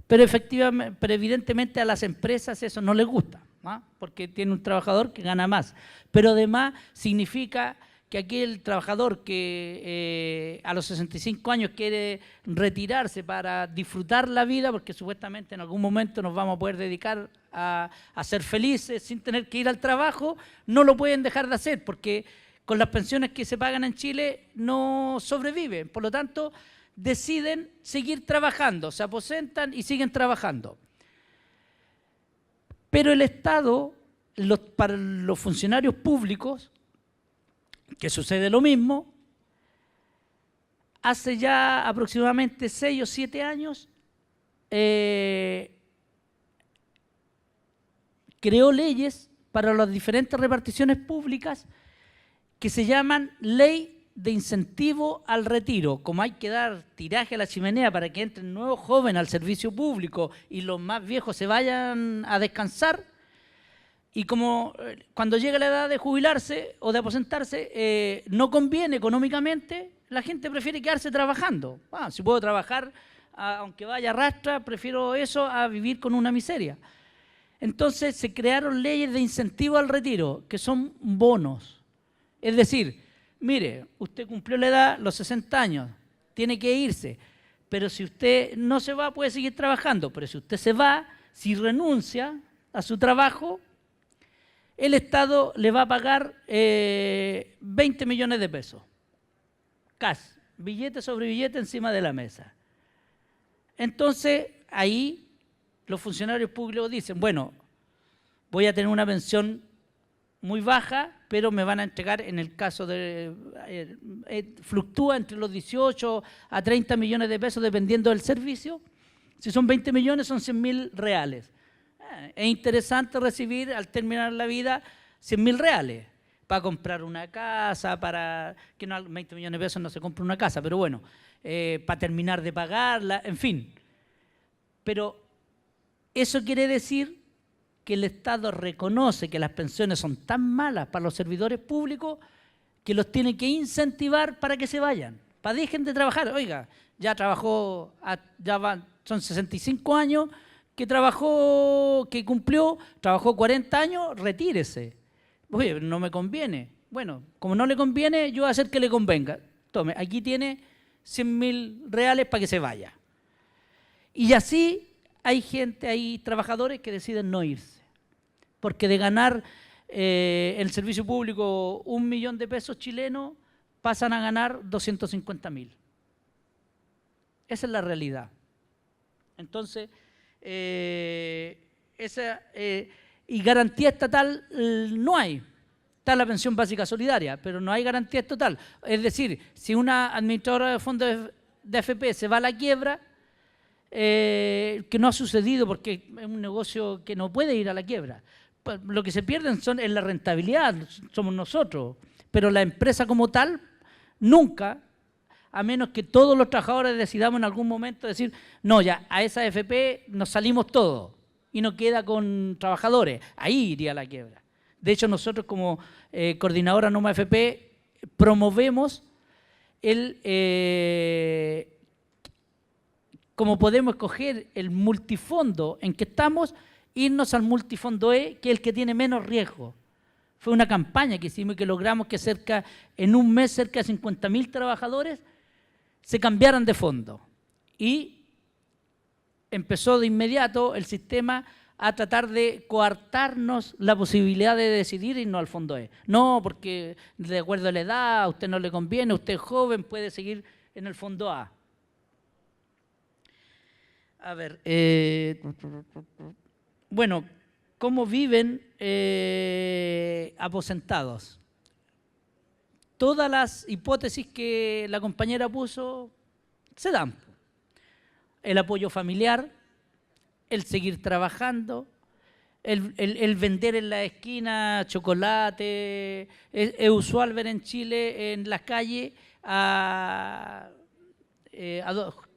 Pero evidentemente a las empresas eso no les gusta, ¿no? Porque tiene un trabajador que gana más. Pero además significa que aquel trabajador que a los 65 años quiere retirarse para disfrutar la vida, porque supuestamente en algún momento nos vamos a poder dedicar a ser felices sin tener que ir al trabajo, no lo pueden dejar de hacer, porque con las pensiones que se pagan en Chile no sobreviven. Por lo tanto, deciden seguir trabajando, se aposentan y siguen trabajando. Pero el Estado, para los funcionarios públicos, que sucede lo mismo, hace ya aproximadamente 6 o 7 años creó leyes para las diferentes reparticiones públicas que se llaman Ley de Incentivo al Retiro. Como hay que dar tiraje a la chimenea para que entren nuevos jóvenes al servicio público y los más viejos se vayan a descansar, y como cuando llega la edad de jubilarse o de aposentarse, no conviene económicamente, la gente prefiere quedarse trabajando. Si puedo trabajar, aunque vaya a rastra, prefiero eso a vivir con una miseria. Entonces se crearon leyes de incentivo al retiro, que son bonos. Es decir, mire, usted cumplió la edad, los 60 años, tiene que irse, pero si usted no se va, puede seguir trabajando, pero si usted se va, si renuncia a su trabajo, el Estado le va a pagar 20 millones de pesos. Cash, billete sobre billete encima de la mesa. Entonces, ahí los funcionarios públicos dicen, bueno, voy a tener una pensión muy baja, pero me van a entregar, en el caso de, fluctúa entre los 18 a 30 millones de pesos dependiendo del servicio. Si son 20 millones, son 100.000 reales. Es interesante recibir al terminar la vida 100.000 reales para comprar una casa, para que no, 20 millones de pesos no se compra una casa, pero bueno, para terminar de pagarla, en fin. Pero eso quiere decir que el Estado reconoce que las pensiones son tan malas para los servidores públicos que los tiene que incentivar para que se vayan, para que dejen de trabajar. Oiga, ya trabajó, son 65 años que trabajó, que cumplió, trabajó 40 años, retírese. Oye, no me conviene. Bueno, como no le conviene, yo voy a hacer que le convenga. Tome, aquí tiene 100.000 reales para que se vaya. Y así hay gente, hay trabajadores que deciden no irse, porque de ganar el servicio público 1 millón de pesos chilenos, pasan a ganar 250.000. Esa es la realidad. Entonces, y garantía estatal no hay. Está la pensión básica solidaria, pero no hay garantía estatal. Es decir, si una administradora de fondos de AFP se va a la quiebra, que no ha sucedido porque es un negocio que no puede ir a la quiebra. Pues lo que se pierden es la rentabilidad, somos nosotros, pero la empresa como tal, nunca, a menos que todos los trabajadores decidamos en algún momento decir, no, ya, a esa AFP nos salimos todos y no queda con trabajadores, ahí iría la quiebra. De hecho, nosotros como coordinadora Noma AFP promovemos como podemos escoger el multifondo en que estamos, irnos al multifondo E, que es el que tiene menos riesgo. Fue una campaña que hicimos y que logramos que en un mes cerca de 50.000 trabajadores se cambiaran de fondo. Y empezó de inmediato el sistema a tratar de coartarnos la posibilidad de decidir irnos al fondo E. No, porque de acuerdo a la edad, a usted no le conviene, usted es joven, puede seguir en el fondo A. A ver, bueno, ¿cómo viven aposentados? Todas las hipótesis que la compañera puso se dan. El apoyo familiar, el seguir trabajando, el vender en la esquina chocolate. Es usual ver en Chile, en las calles, a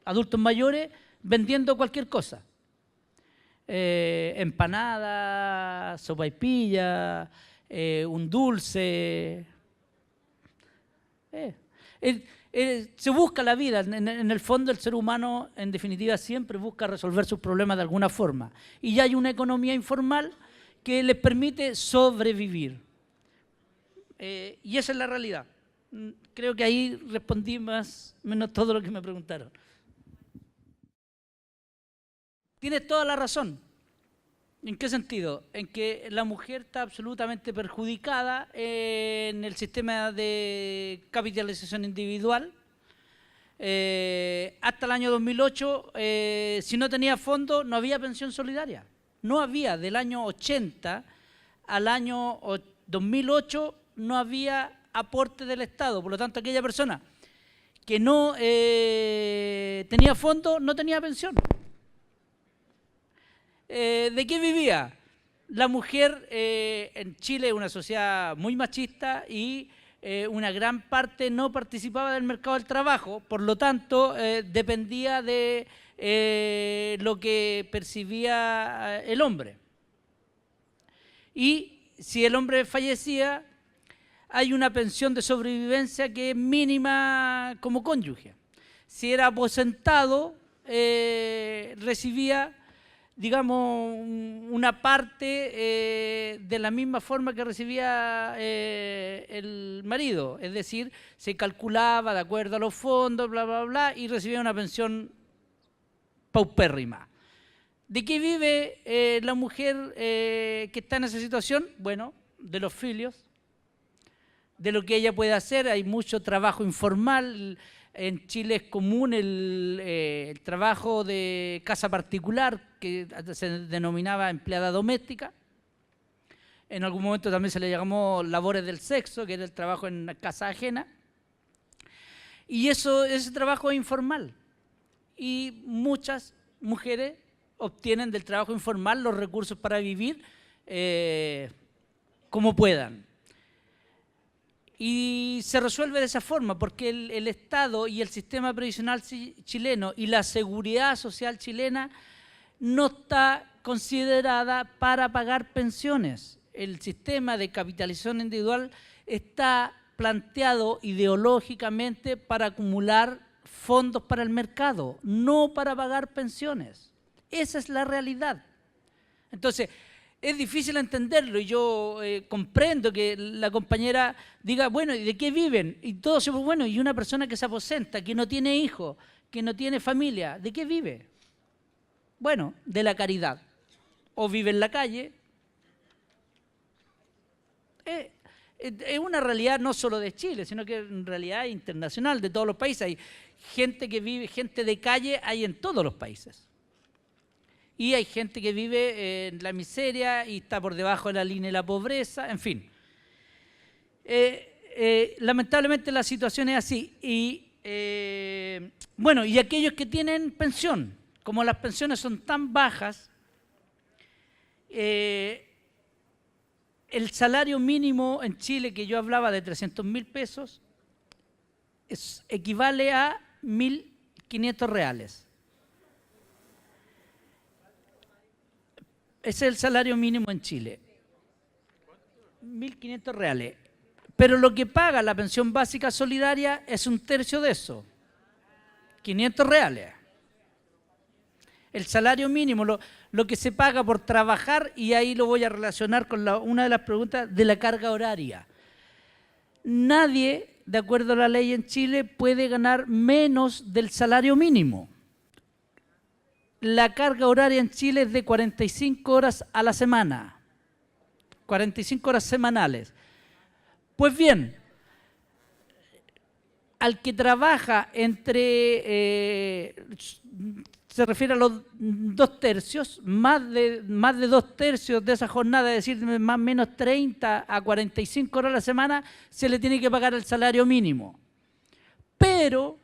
adultos mayores vendiendo cualquier cosa. Empanada, sopaipilla, un dulce. Se busca la vida. En el fondo, el ser humano, en definitiva, siempre busca resolver sus problemas de alguna forma. Y ya hay una economía informal que les permite sobrevivir. Y esa es la realidad. Creo que ahí respondí más o menos todo lo que me preguntaron. Tienes toda la razón. ¿En qué sentido? En que la mujer está absolutamente perjudicada en el sistema de capitalización individual. Hasta el año 2008, si no tenía fondo, no había pensión solidaria. No había, del año 80 al año 2008, no había aporte del Estado. Por lo tanto, aquella persona que no tenía fondo, no tenía pensión. ¿De qué vivía? La mujer en Chile es una sociedad muy machista y una gran parte no participaba del mercado del trabajo, por lo tanto dependía de lo que percibía el hombre. Y si el hombre fallecía, hay una pensión de sobrevivencia que es mínima como cónyuge. Si era aposentado, recibía, digamos, una parte de la misma forma que recibía el marido. Es decir, se calculaba de acuerdo a los fondos, bla, bla, bla, y recibía una pensión paupérrima. ¿De qué vive la mujer que está en esa situación? Bueno, de los filios, de lo que ella puede hacer. Hay mucho trabajo informal. En Chile es común el trabajo de casa particular, que se denominaba empleada doméstica. En algún momento también se le llamó labores del sexo, que era el trabajo en casa ajena. Y ese trabajo es informal. Y muchas mujeres obtienen del trabajo informal los recursos para vivir como puedan. Y se resuelve de esa forma, porque el Estado y el sistema previsional chileno y la seguridad social chilena no está considerada para pagar pensiones. El sistema de capitalización individual está planteado ideológicamente para acumular fondos para el mercado, no para pagar pensiones. Esa es la realidad. Entonces, es difícil entenderlo y yo comprendo que la compañera diga, bueno, ¿y de qué viven? Y todos decimos, bueno, y una persona que se aposenta, que no tiene hijos, que no tiene familia, ¿de qué vive? Bueno, de la caridad. O vive en la calle. Es una realidad no solo de Chile, sino que en realidad internacional, de todos los países. Hay gente que vive, gente de calle hay en todos los países. Y hay gente que vive en la miseria y está por debajo de la línea de la pobreza, en fin. Lamentablemente la situación es así. Y bueno, y aquellos que tienen pensión, como las pensiones son tan bajas, el salario mínimo en Chile, que yo hablaba de 300.000 pesos, equivale a 1.500 reales. Ese es el salario mínimo en Chile. 1.500 reales. Pero lo que paga la pensión básica solidaria es un tercio de eso. 500 reales. El salario mínimo, lo que se paga por trabajar, y ahí lo voy a relacionar con una de las preguntas de la carga horaria. Nadie, de acuerdo a la ley en Chile, puede ganar menos del salario mínimo. La carga horaria en Chile es de 45 horas a la semana, 45 horas semanales. Pues bien, al que trabaja se refiere a los 2 tercios, más de 2 tercios de esa jornada, es decir, más o menos 30 a 45 horas a la semana, se le tiene que pagar el salario mínimo. Pero,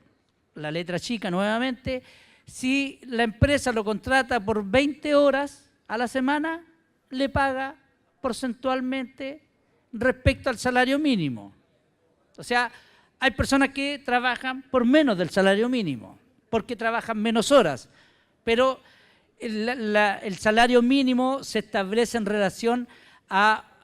la letra chica nuevamente, si la empresa lo contrata por 20 horas a la semana, le paga porcentualmente respecto al salario mínimo. O sea, hay personas que trabajan por menos del salario mínimo, porque trabajan menos horas, pero el salario mínimo se establece en relación a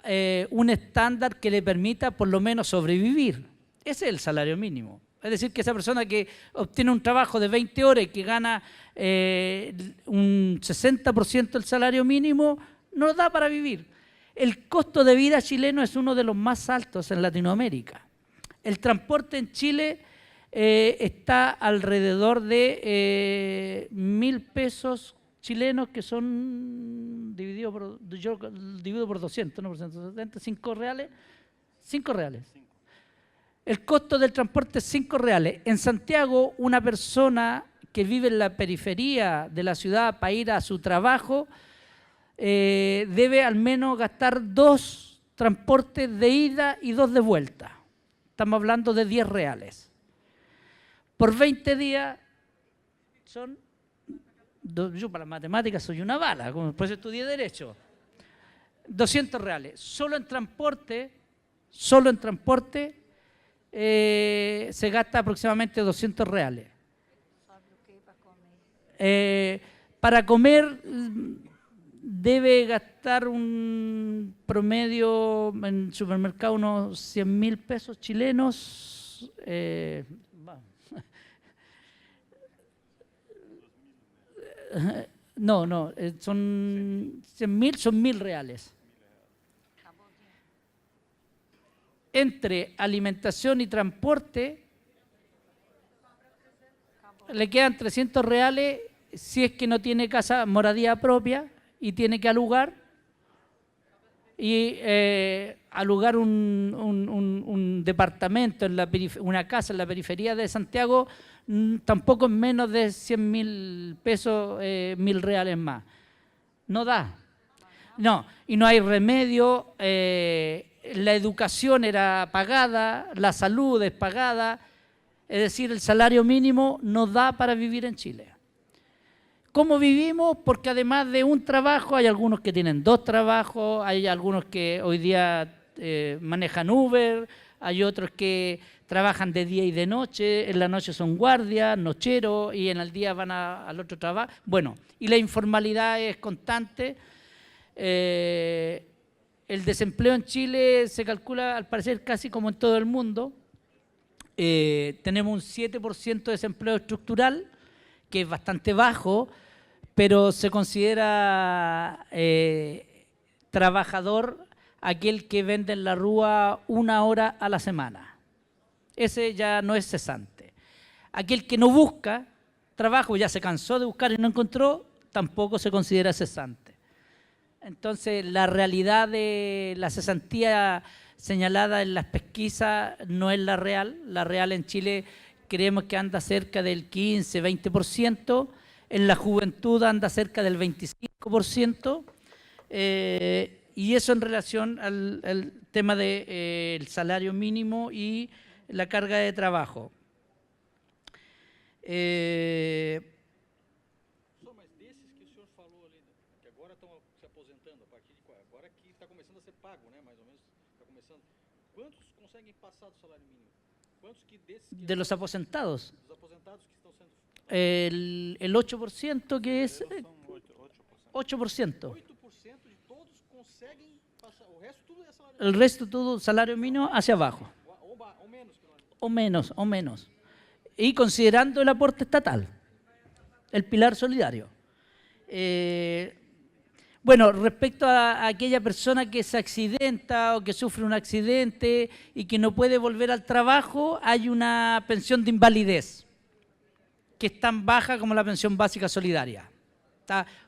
un estándar que le permita por lo menos sobrevivir. Ese es el salario mínimo. Es decir, que esa persona que obtiene un trabajo de 20 horas y que gana un 60% del salario mínimo, no da para vivir. El costo de vida chileno es uno de los más altos en Latinoamérica. El transporte en Chile está alrededor de 1.000 pesos chilenos, que son dividido por 200, ¿no? Por 170, 5 reales. 5 reales. El costo del transporte es 5 reales. En Santiago, una persona que vive en la periferia de la ciudad para ir a su trabajo debe al menos gastar 2 transportes de ida y 2 de vuelta. Estamos hablando de 10 reales. Por 20 días son... Yo para las matemáticas soy una bala, por eso estudié Derecho. 200 reales. Solo en transporte se gasta aproximadamente 200 reales. Para comer debe gastar un promedio en supermercado unos 100.000 pesos chilenos. No, son 100.000, son 1.000 reales. Entre alimentación y transporte le quedan 300 reales si es que no tiene casa, moradía propia y tiene que alugar, y alugar un departamento, una casa en la periferia de Santiago, tampoco es menos de 100.000 pesos, 1.000 reales más. No da. No, y no hay remedio. La educación era pagada, la salud es pagada, es decir, el salario mínimo no da para vivir en Chile. ¿Cómo vivimos? Porque además de un trabajo, hay algunos que tienen 2 trabajos, hay algunos que hoy día manejan Uber, hay otros que trabajan de día y de noche, en la noche son guardias, nocheros, y en el día van al otro trabajo. Bueno, y la informalidad es constante. El desempleo en Chile se calcula, al parecer, casi como en todo el mundo. Tenemos un 7% de desempleo estructural, que es bastante bajo, pero se considera trabajador aquel que vende en la rúa 1 hora a la semana. Ese ya no es cesante. Aquel que no busca trabajo, ya se cansó de buscar y no encontró, tampoco se considera cesante. Entonces, la realidad de la cesantía señalada en las pesquisas no es la real. La real en Chile creemos que anda cerca del 15-20%, en la juventud anda cerca del 25%, y eso en relación al tema del salario mínimo y la carga de trabajo. Mas desses que o senhor falou ali, que agora estão se aposentando, a partir de qual? Agora que está começando a ser pago, né? Mais ou menos está começando. Quantos conseguem passar do salário mínimo? Quantos que desses que de los aposentados, dos aposentados que estão sendo el 8% que es 8%. 8% de todos conseguem passar, o resto tudo é salário El resto todo salario mínimo hacia abajo, ou menos que nós. o menos. Y considerando el aporte estatal, el pilar solidario. Bueno, respecto a aquella persona que se accidenta o que sufre un accidente y que no puede volver al trabajo, hay una pensión de invalidez, que es tan baja como la pensión básica solidaria.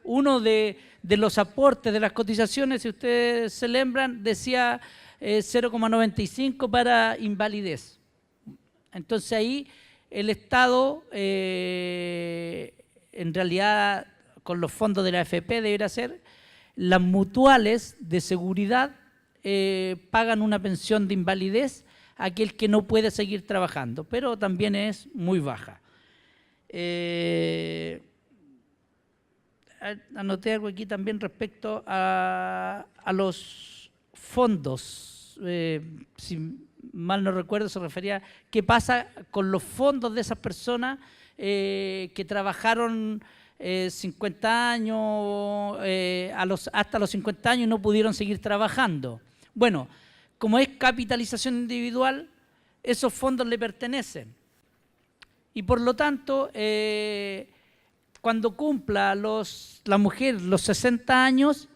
Uno de los aportes de las cotizaciones, si ustedes se lembran, decía 0,95 para invalidez. Entonces ahí el Estado, en realidad con los fondos de la AFP debería ser, las mutuales de seguridad pagan una pensión de invalidez a aquel que no puede seguir trabajando, pero también es muy baja. Anoté algo aquí también respecto a los fondos. Si mal no recuerdo, se refería a qué pasa con los fondos de esas personas que trabajaron 50 años, hasta los 50 años no pudieron seguir trabajando. Bueno, como es capitalización individual, esos fondos le pertenecen. Y por lo tanto, cuando cumpla la mujer los 60 años,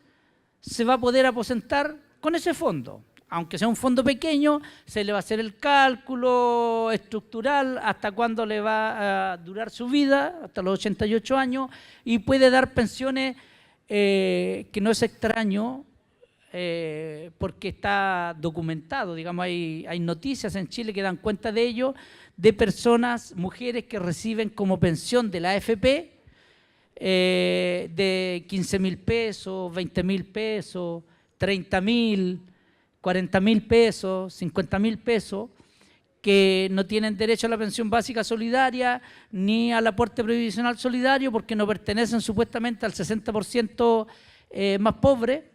se va a poder aposentar con ese fondo. Aunque sea un fondo pequeño, se le va a hacer el cálculo estructural hasta cuándo le va a durar su vida, hasta los 88 años, y puede dar pensiones que no es extraño, porque está documentado. Digamos, hay noticias en Chile que dan cuenta de ello, de personas, mujeres que reciben como pensión de la AFP de 15.000 pesos, 20.000 pesos, 30.000, 40.000 pesos, 50.000 pesos, que no tienen derecho a la pensión básica solidaria ni al aporte previsional solidario porque no pertenecen supuestamente al 60% más pobre,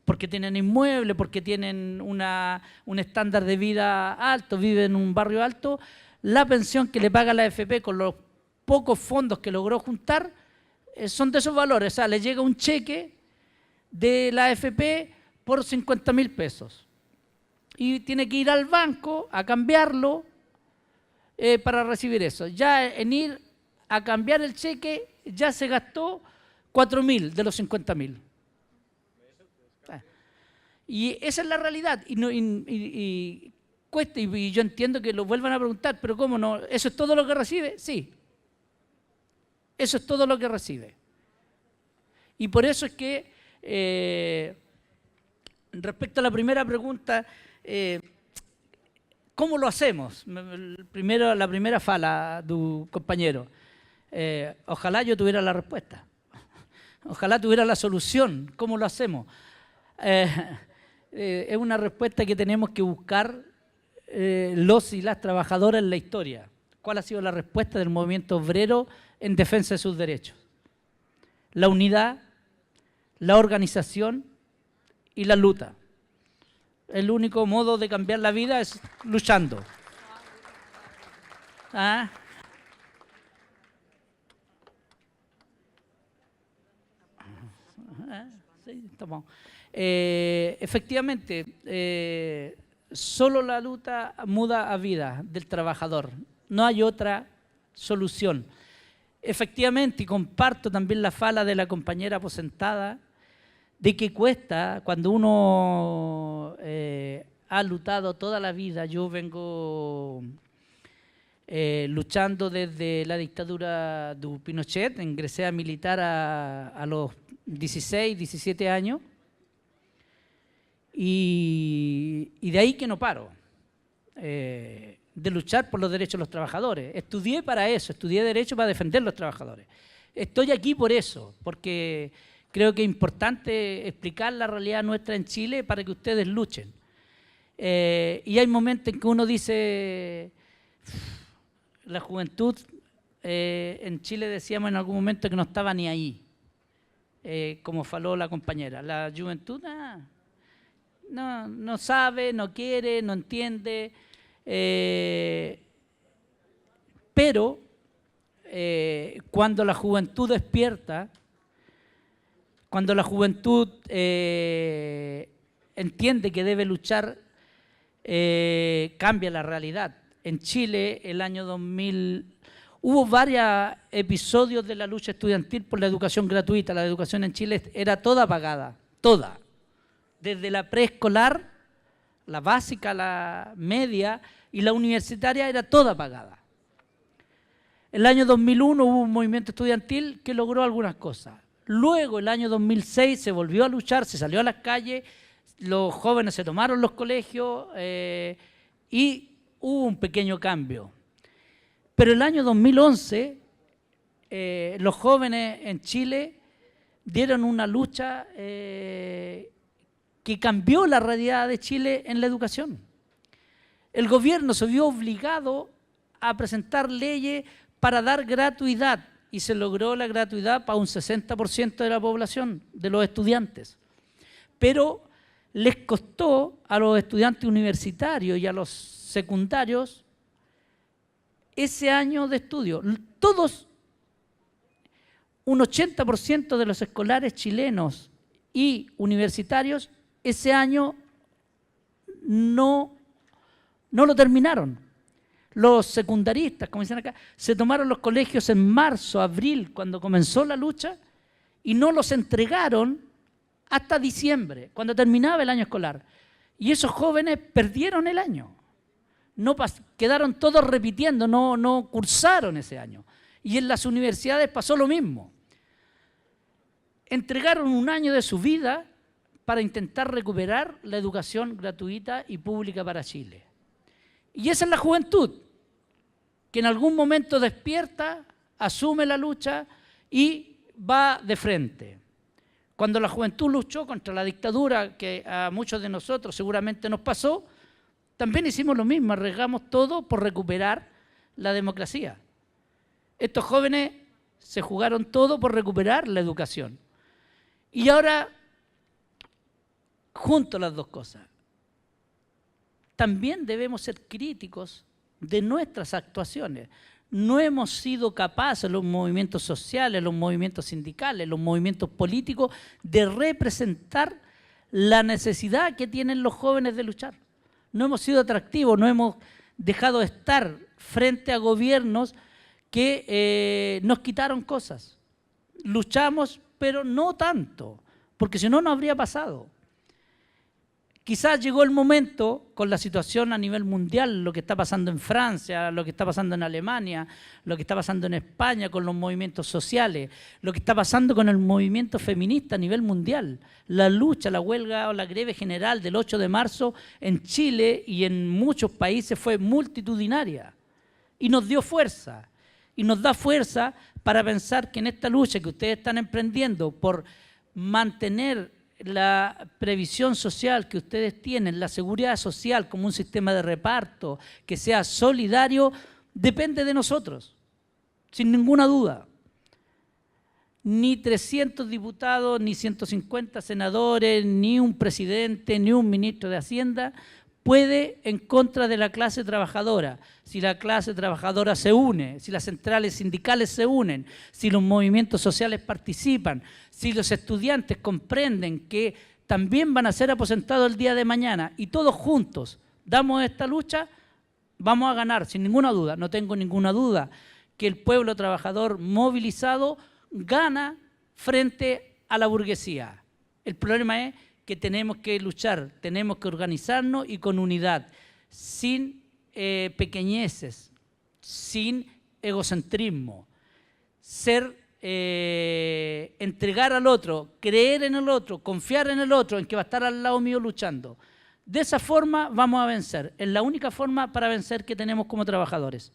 porque tienen inmueble, porque tienen un estándar de vida alto, viven en un barrio alto. La pensión que le paga la AFP con los pocos fondos que logró juntar son de esos valores. O sea, le llega un cheque de la AFP por 50.000 pesos y tiene que ir al banco a cambiarlo para recibir eso. Ya en ir a cambiar el cheque ya se gastó 4.000 de los 50.000. Y esa es la realidad. Y cuesta, y yo entiendo que lo vuelvan a preguntar, pero ¿cómo no? ¿Eso es todo lo que recibe? Sí. Eso es todo lo que recibe. Y por eso es que Respecto a la primera pregunta, ¿cómo lo hacemos? Primero, la primera fala tu compañero. Ojalá yo tuviera la respuesta. Ojalá tuviera la solución. ¿Cómo lo hacemos? Es una respuesta que tenemos que buscar los y las trabajadoras en la historia. ¿Cuál ha sido la respuesta del movimiento obrero en defensa de sus derechos? La unidad, la organización y la lucha. El único modo de cambiar la vida es luchando. ¿Ah? Sí, estamos. Efectivamente, solo la lucha muda a vida del trabajador. No hay otra solución. Efectivamente, y comparto también la fala de la compañera aposentada, de que cuesta cuando uno ha luchado toda la vida. Yo vengo luchando desde la dictadura de Pinochet, ingresé a militar a los 16, 17 años, y de ahí que no paro, de luchar por los derechos de los trabajadores. Estudié para eso, estudié Derecho para defender los trabajadores. Estoy aquí por eso, porque creo que es importante explicar la realidad nuestra en Chile para que ustedes luchen. Y hay momentos en que uno dice, la juventud, en Chile decíamos en algún momento que no estaba ni ahí, como faló la compañera. La juventud no sabe, no quiere, no entiende, pero cuando la juventud despierta, cuando la juventud entiende que debe luchar, cambia la realidad. En Chile, el año 2000, hubo varios episodios de la lucha estudiantil por la educación gratuita. La educación en Chile era toda pagada, toda. Desde la preescolar, la básica, la media y la universitaria era toda pagada. El año 2001 hubo un movimiento estudiantil que logró algunas cosas. Luego, el año 2006, se volvió a luchar, se salió a las calles, los jóvenes se tomaron los colegios y hubo un pequeño cambio. Pero el año 2011, los jóvenes en Chile dieron una lucha que cambió la realidad de Chile en la educación. El gobierno se vio obligado a presentar leyes para dar gratuidad, y se logró la gratuidad para un 60% de la población, de los estudiantes. Pero les costó a los estudiantes universitarios y a los secundarios ese año de estudio. Todos, un 80% de los escolares chilenos y universitarios, ese año no lo terminaron. Los secundaristas, como dicen acá, se tomaron los colegios en marzo, abril, cuando comenzó la lucha, y no los entregaron hasta diciembre, cuando terminaba el año escolar. Y esos jóvenes perdieron el año. Quedaron todos repitiendo, no cursaron ese año. Y en las universidades pasó lo mismo. Entregaron un año de su vida para intentar recuperar la educación gratuita y pública para Chile. Y esa es la juventud, que en algún momento despierta, asume la lucha y va de frente. Cuando la juventud luchó contra la dictadura, que a muchos de nosotros seguramente nos pasó, también hicimos lo mismo, arriesgamos todo por recuperar la democracia. Estos jóvenes se jugaron todo por recuperar la educación. Y ahora, junto las dos cosas, también debemos ser críticos de nuestras actuaciones. No hemos sido capaces, los movimientos sociales, los movimientos sindicales, los movimientos políticos, de representar la necesidad que tienen los jóvenes de luchar. No hemos sido atractivos, no hemos dejado de estar frente a gobiernos que nos quitaron cosas. Luchamos, pero no tanto, porque si no, no habría pasado. Quizás llegó el momento, con la situación a nivel mundial, lo que está pasando en Francia, lo que está pasando en Alemania, lo que está pasando en España con los movimientos sociales, lo que está pasando con el movimiento feminista a nivel mundial. La lucha, la huelga o la greve general del 8 de marzo en Chile y en muchos países fue multitudinaria y nos dio fuerza. Y nos da fuerza para pensar que en esta lucha que ustedes están emprendiendo por mantener la previsión social que ustedes tienen, la seguridad social como un sistema de reparto que sea solidario, depende de nosotros, sin ninguna duda. Ni 300 diputados, ni 150 senadores, ni un presidente, ni un ministro de Hacienda puede en contra de la clase trabajadora. Si la clase trabajadora se une, si las centrales sindicales se unen, si los movimientos sociales participan, si los estudiantes comprenden que también van a ser aposentados el día de mañana y todos juntos damos esta lucha, vamos a ganar, sin ninguna duda. No tengo ninguna duda que el pueblo trabajador movilizado gana frente a la burguesía. El problema es que tenemos que luchar, tenemos que organizarnos y con unidad, sin pequeñeces, sin egocentrismo, entregar al otro, creer en el otro, confiar en el otro, en que va a estar al lado mío luchando. De esa forma vamos a vencer, es la única forma para vencer que tenemos como trabajadores.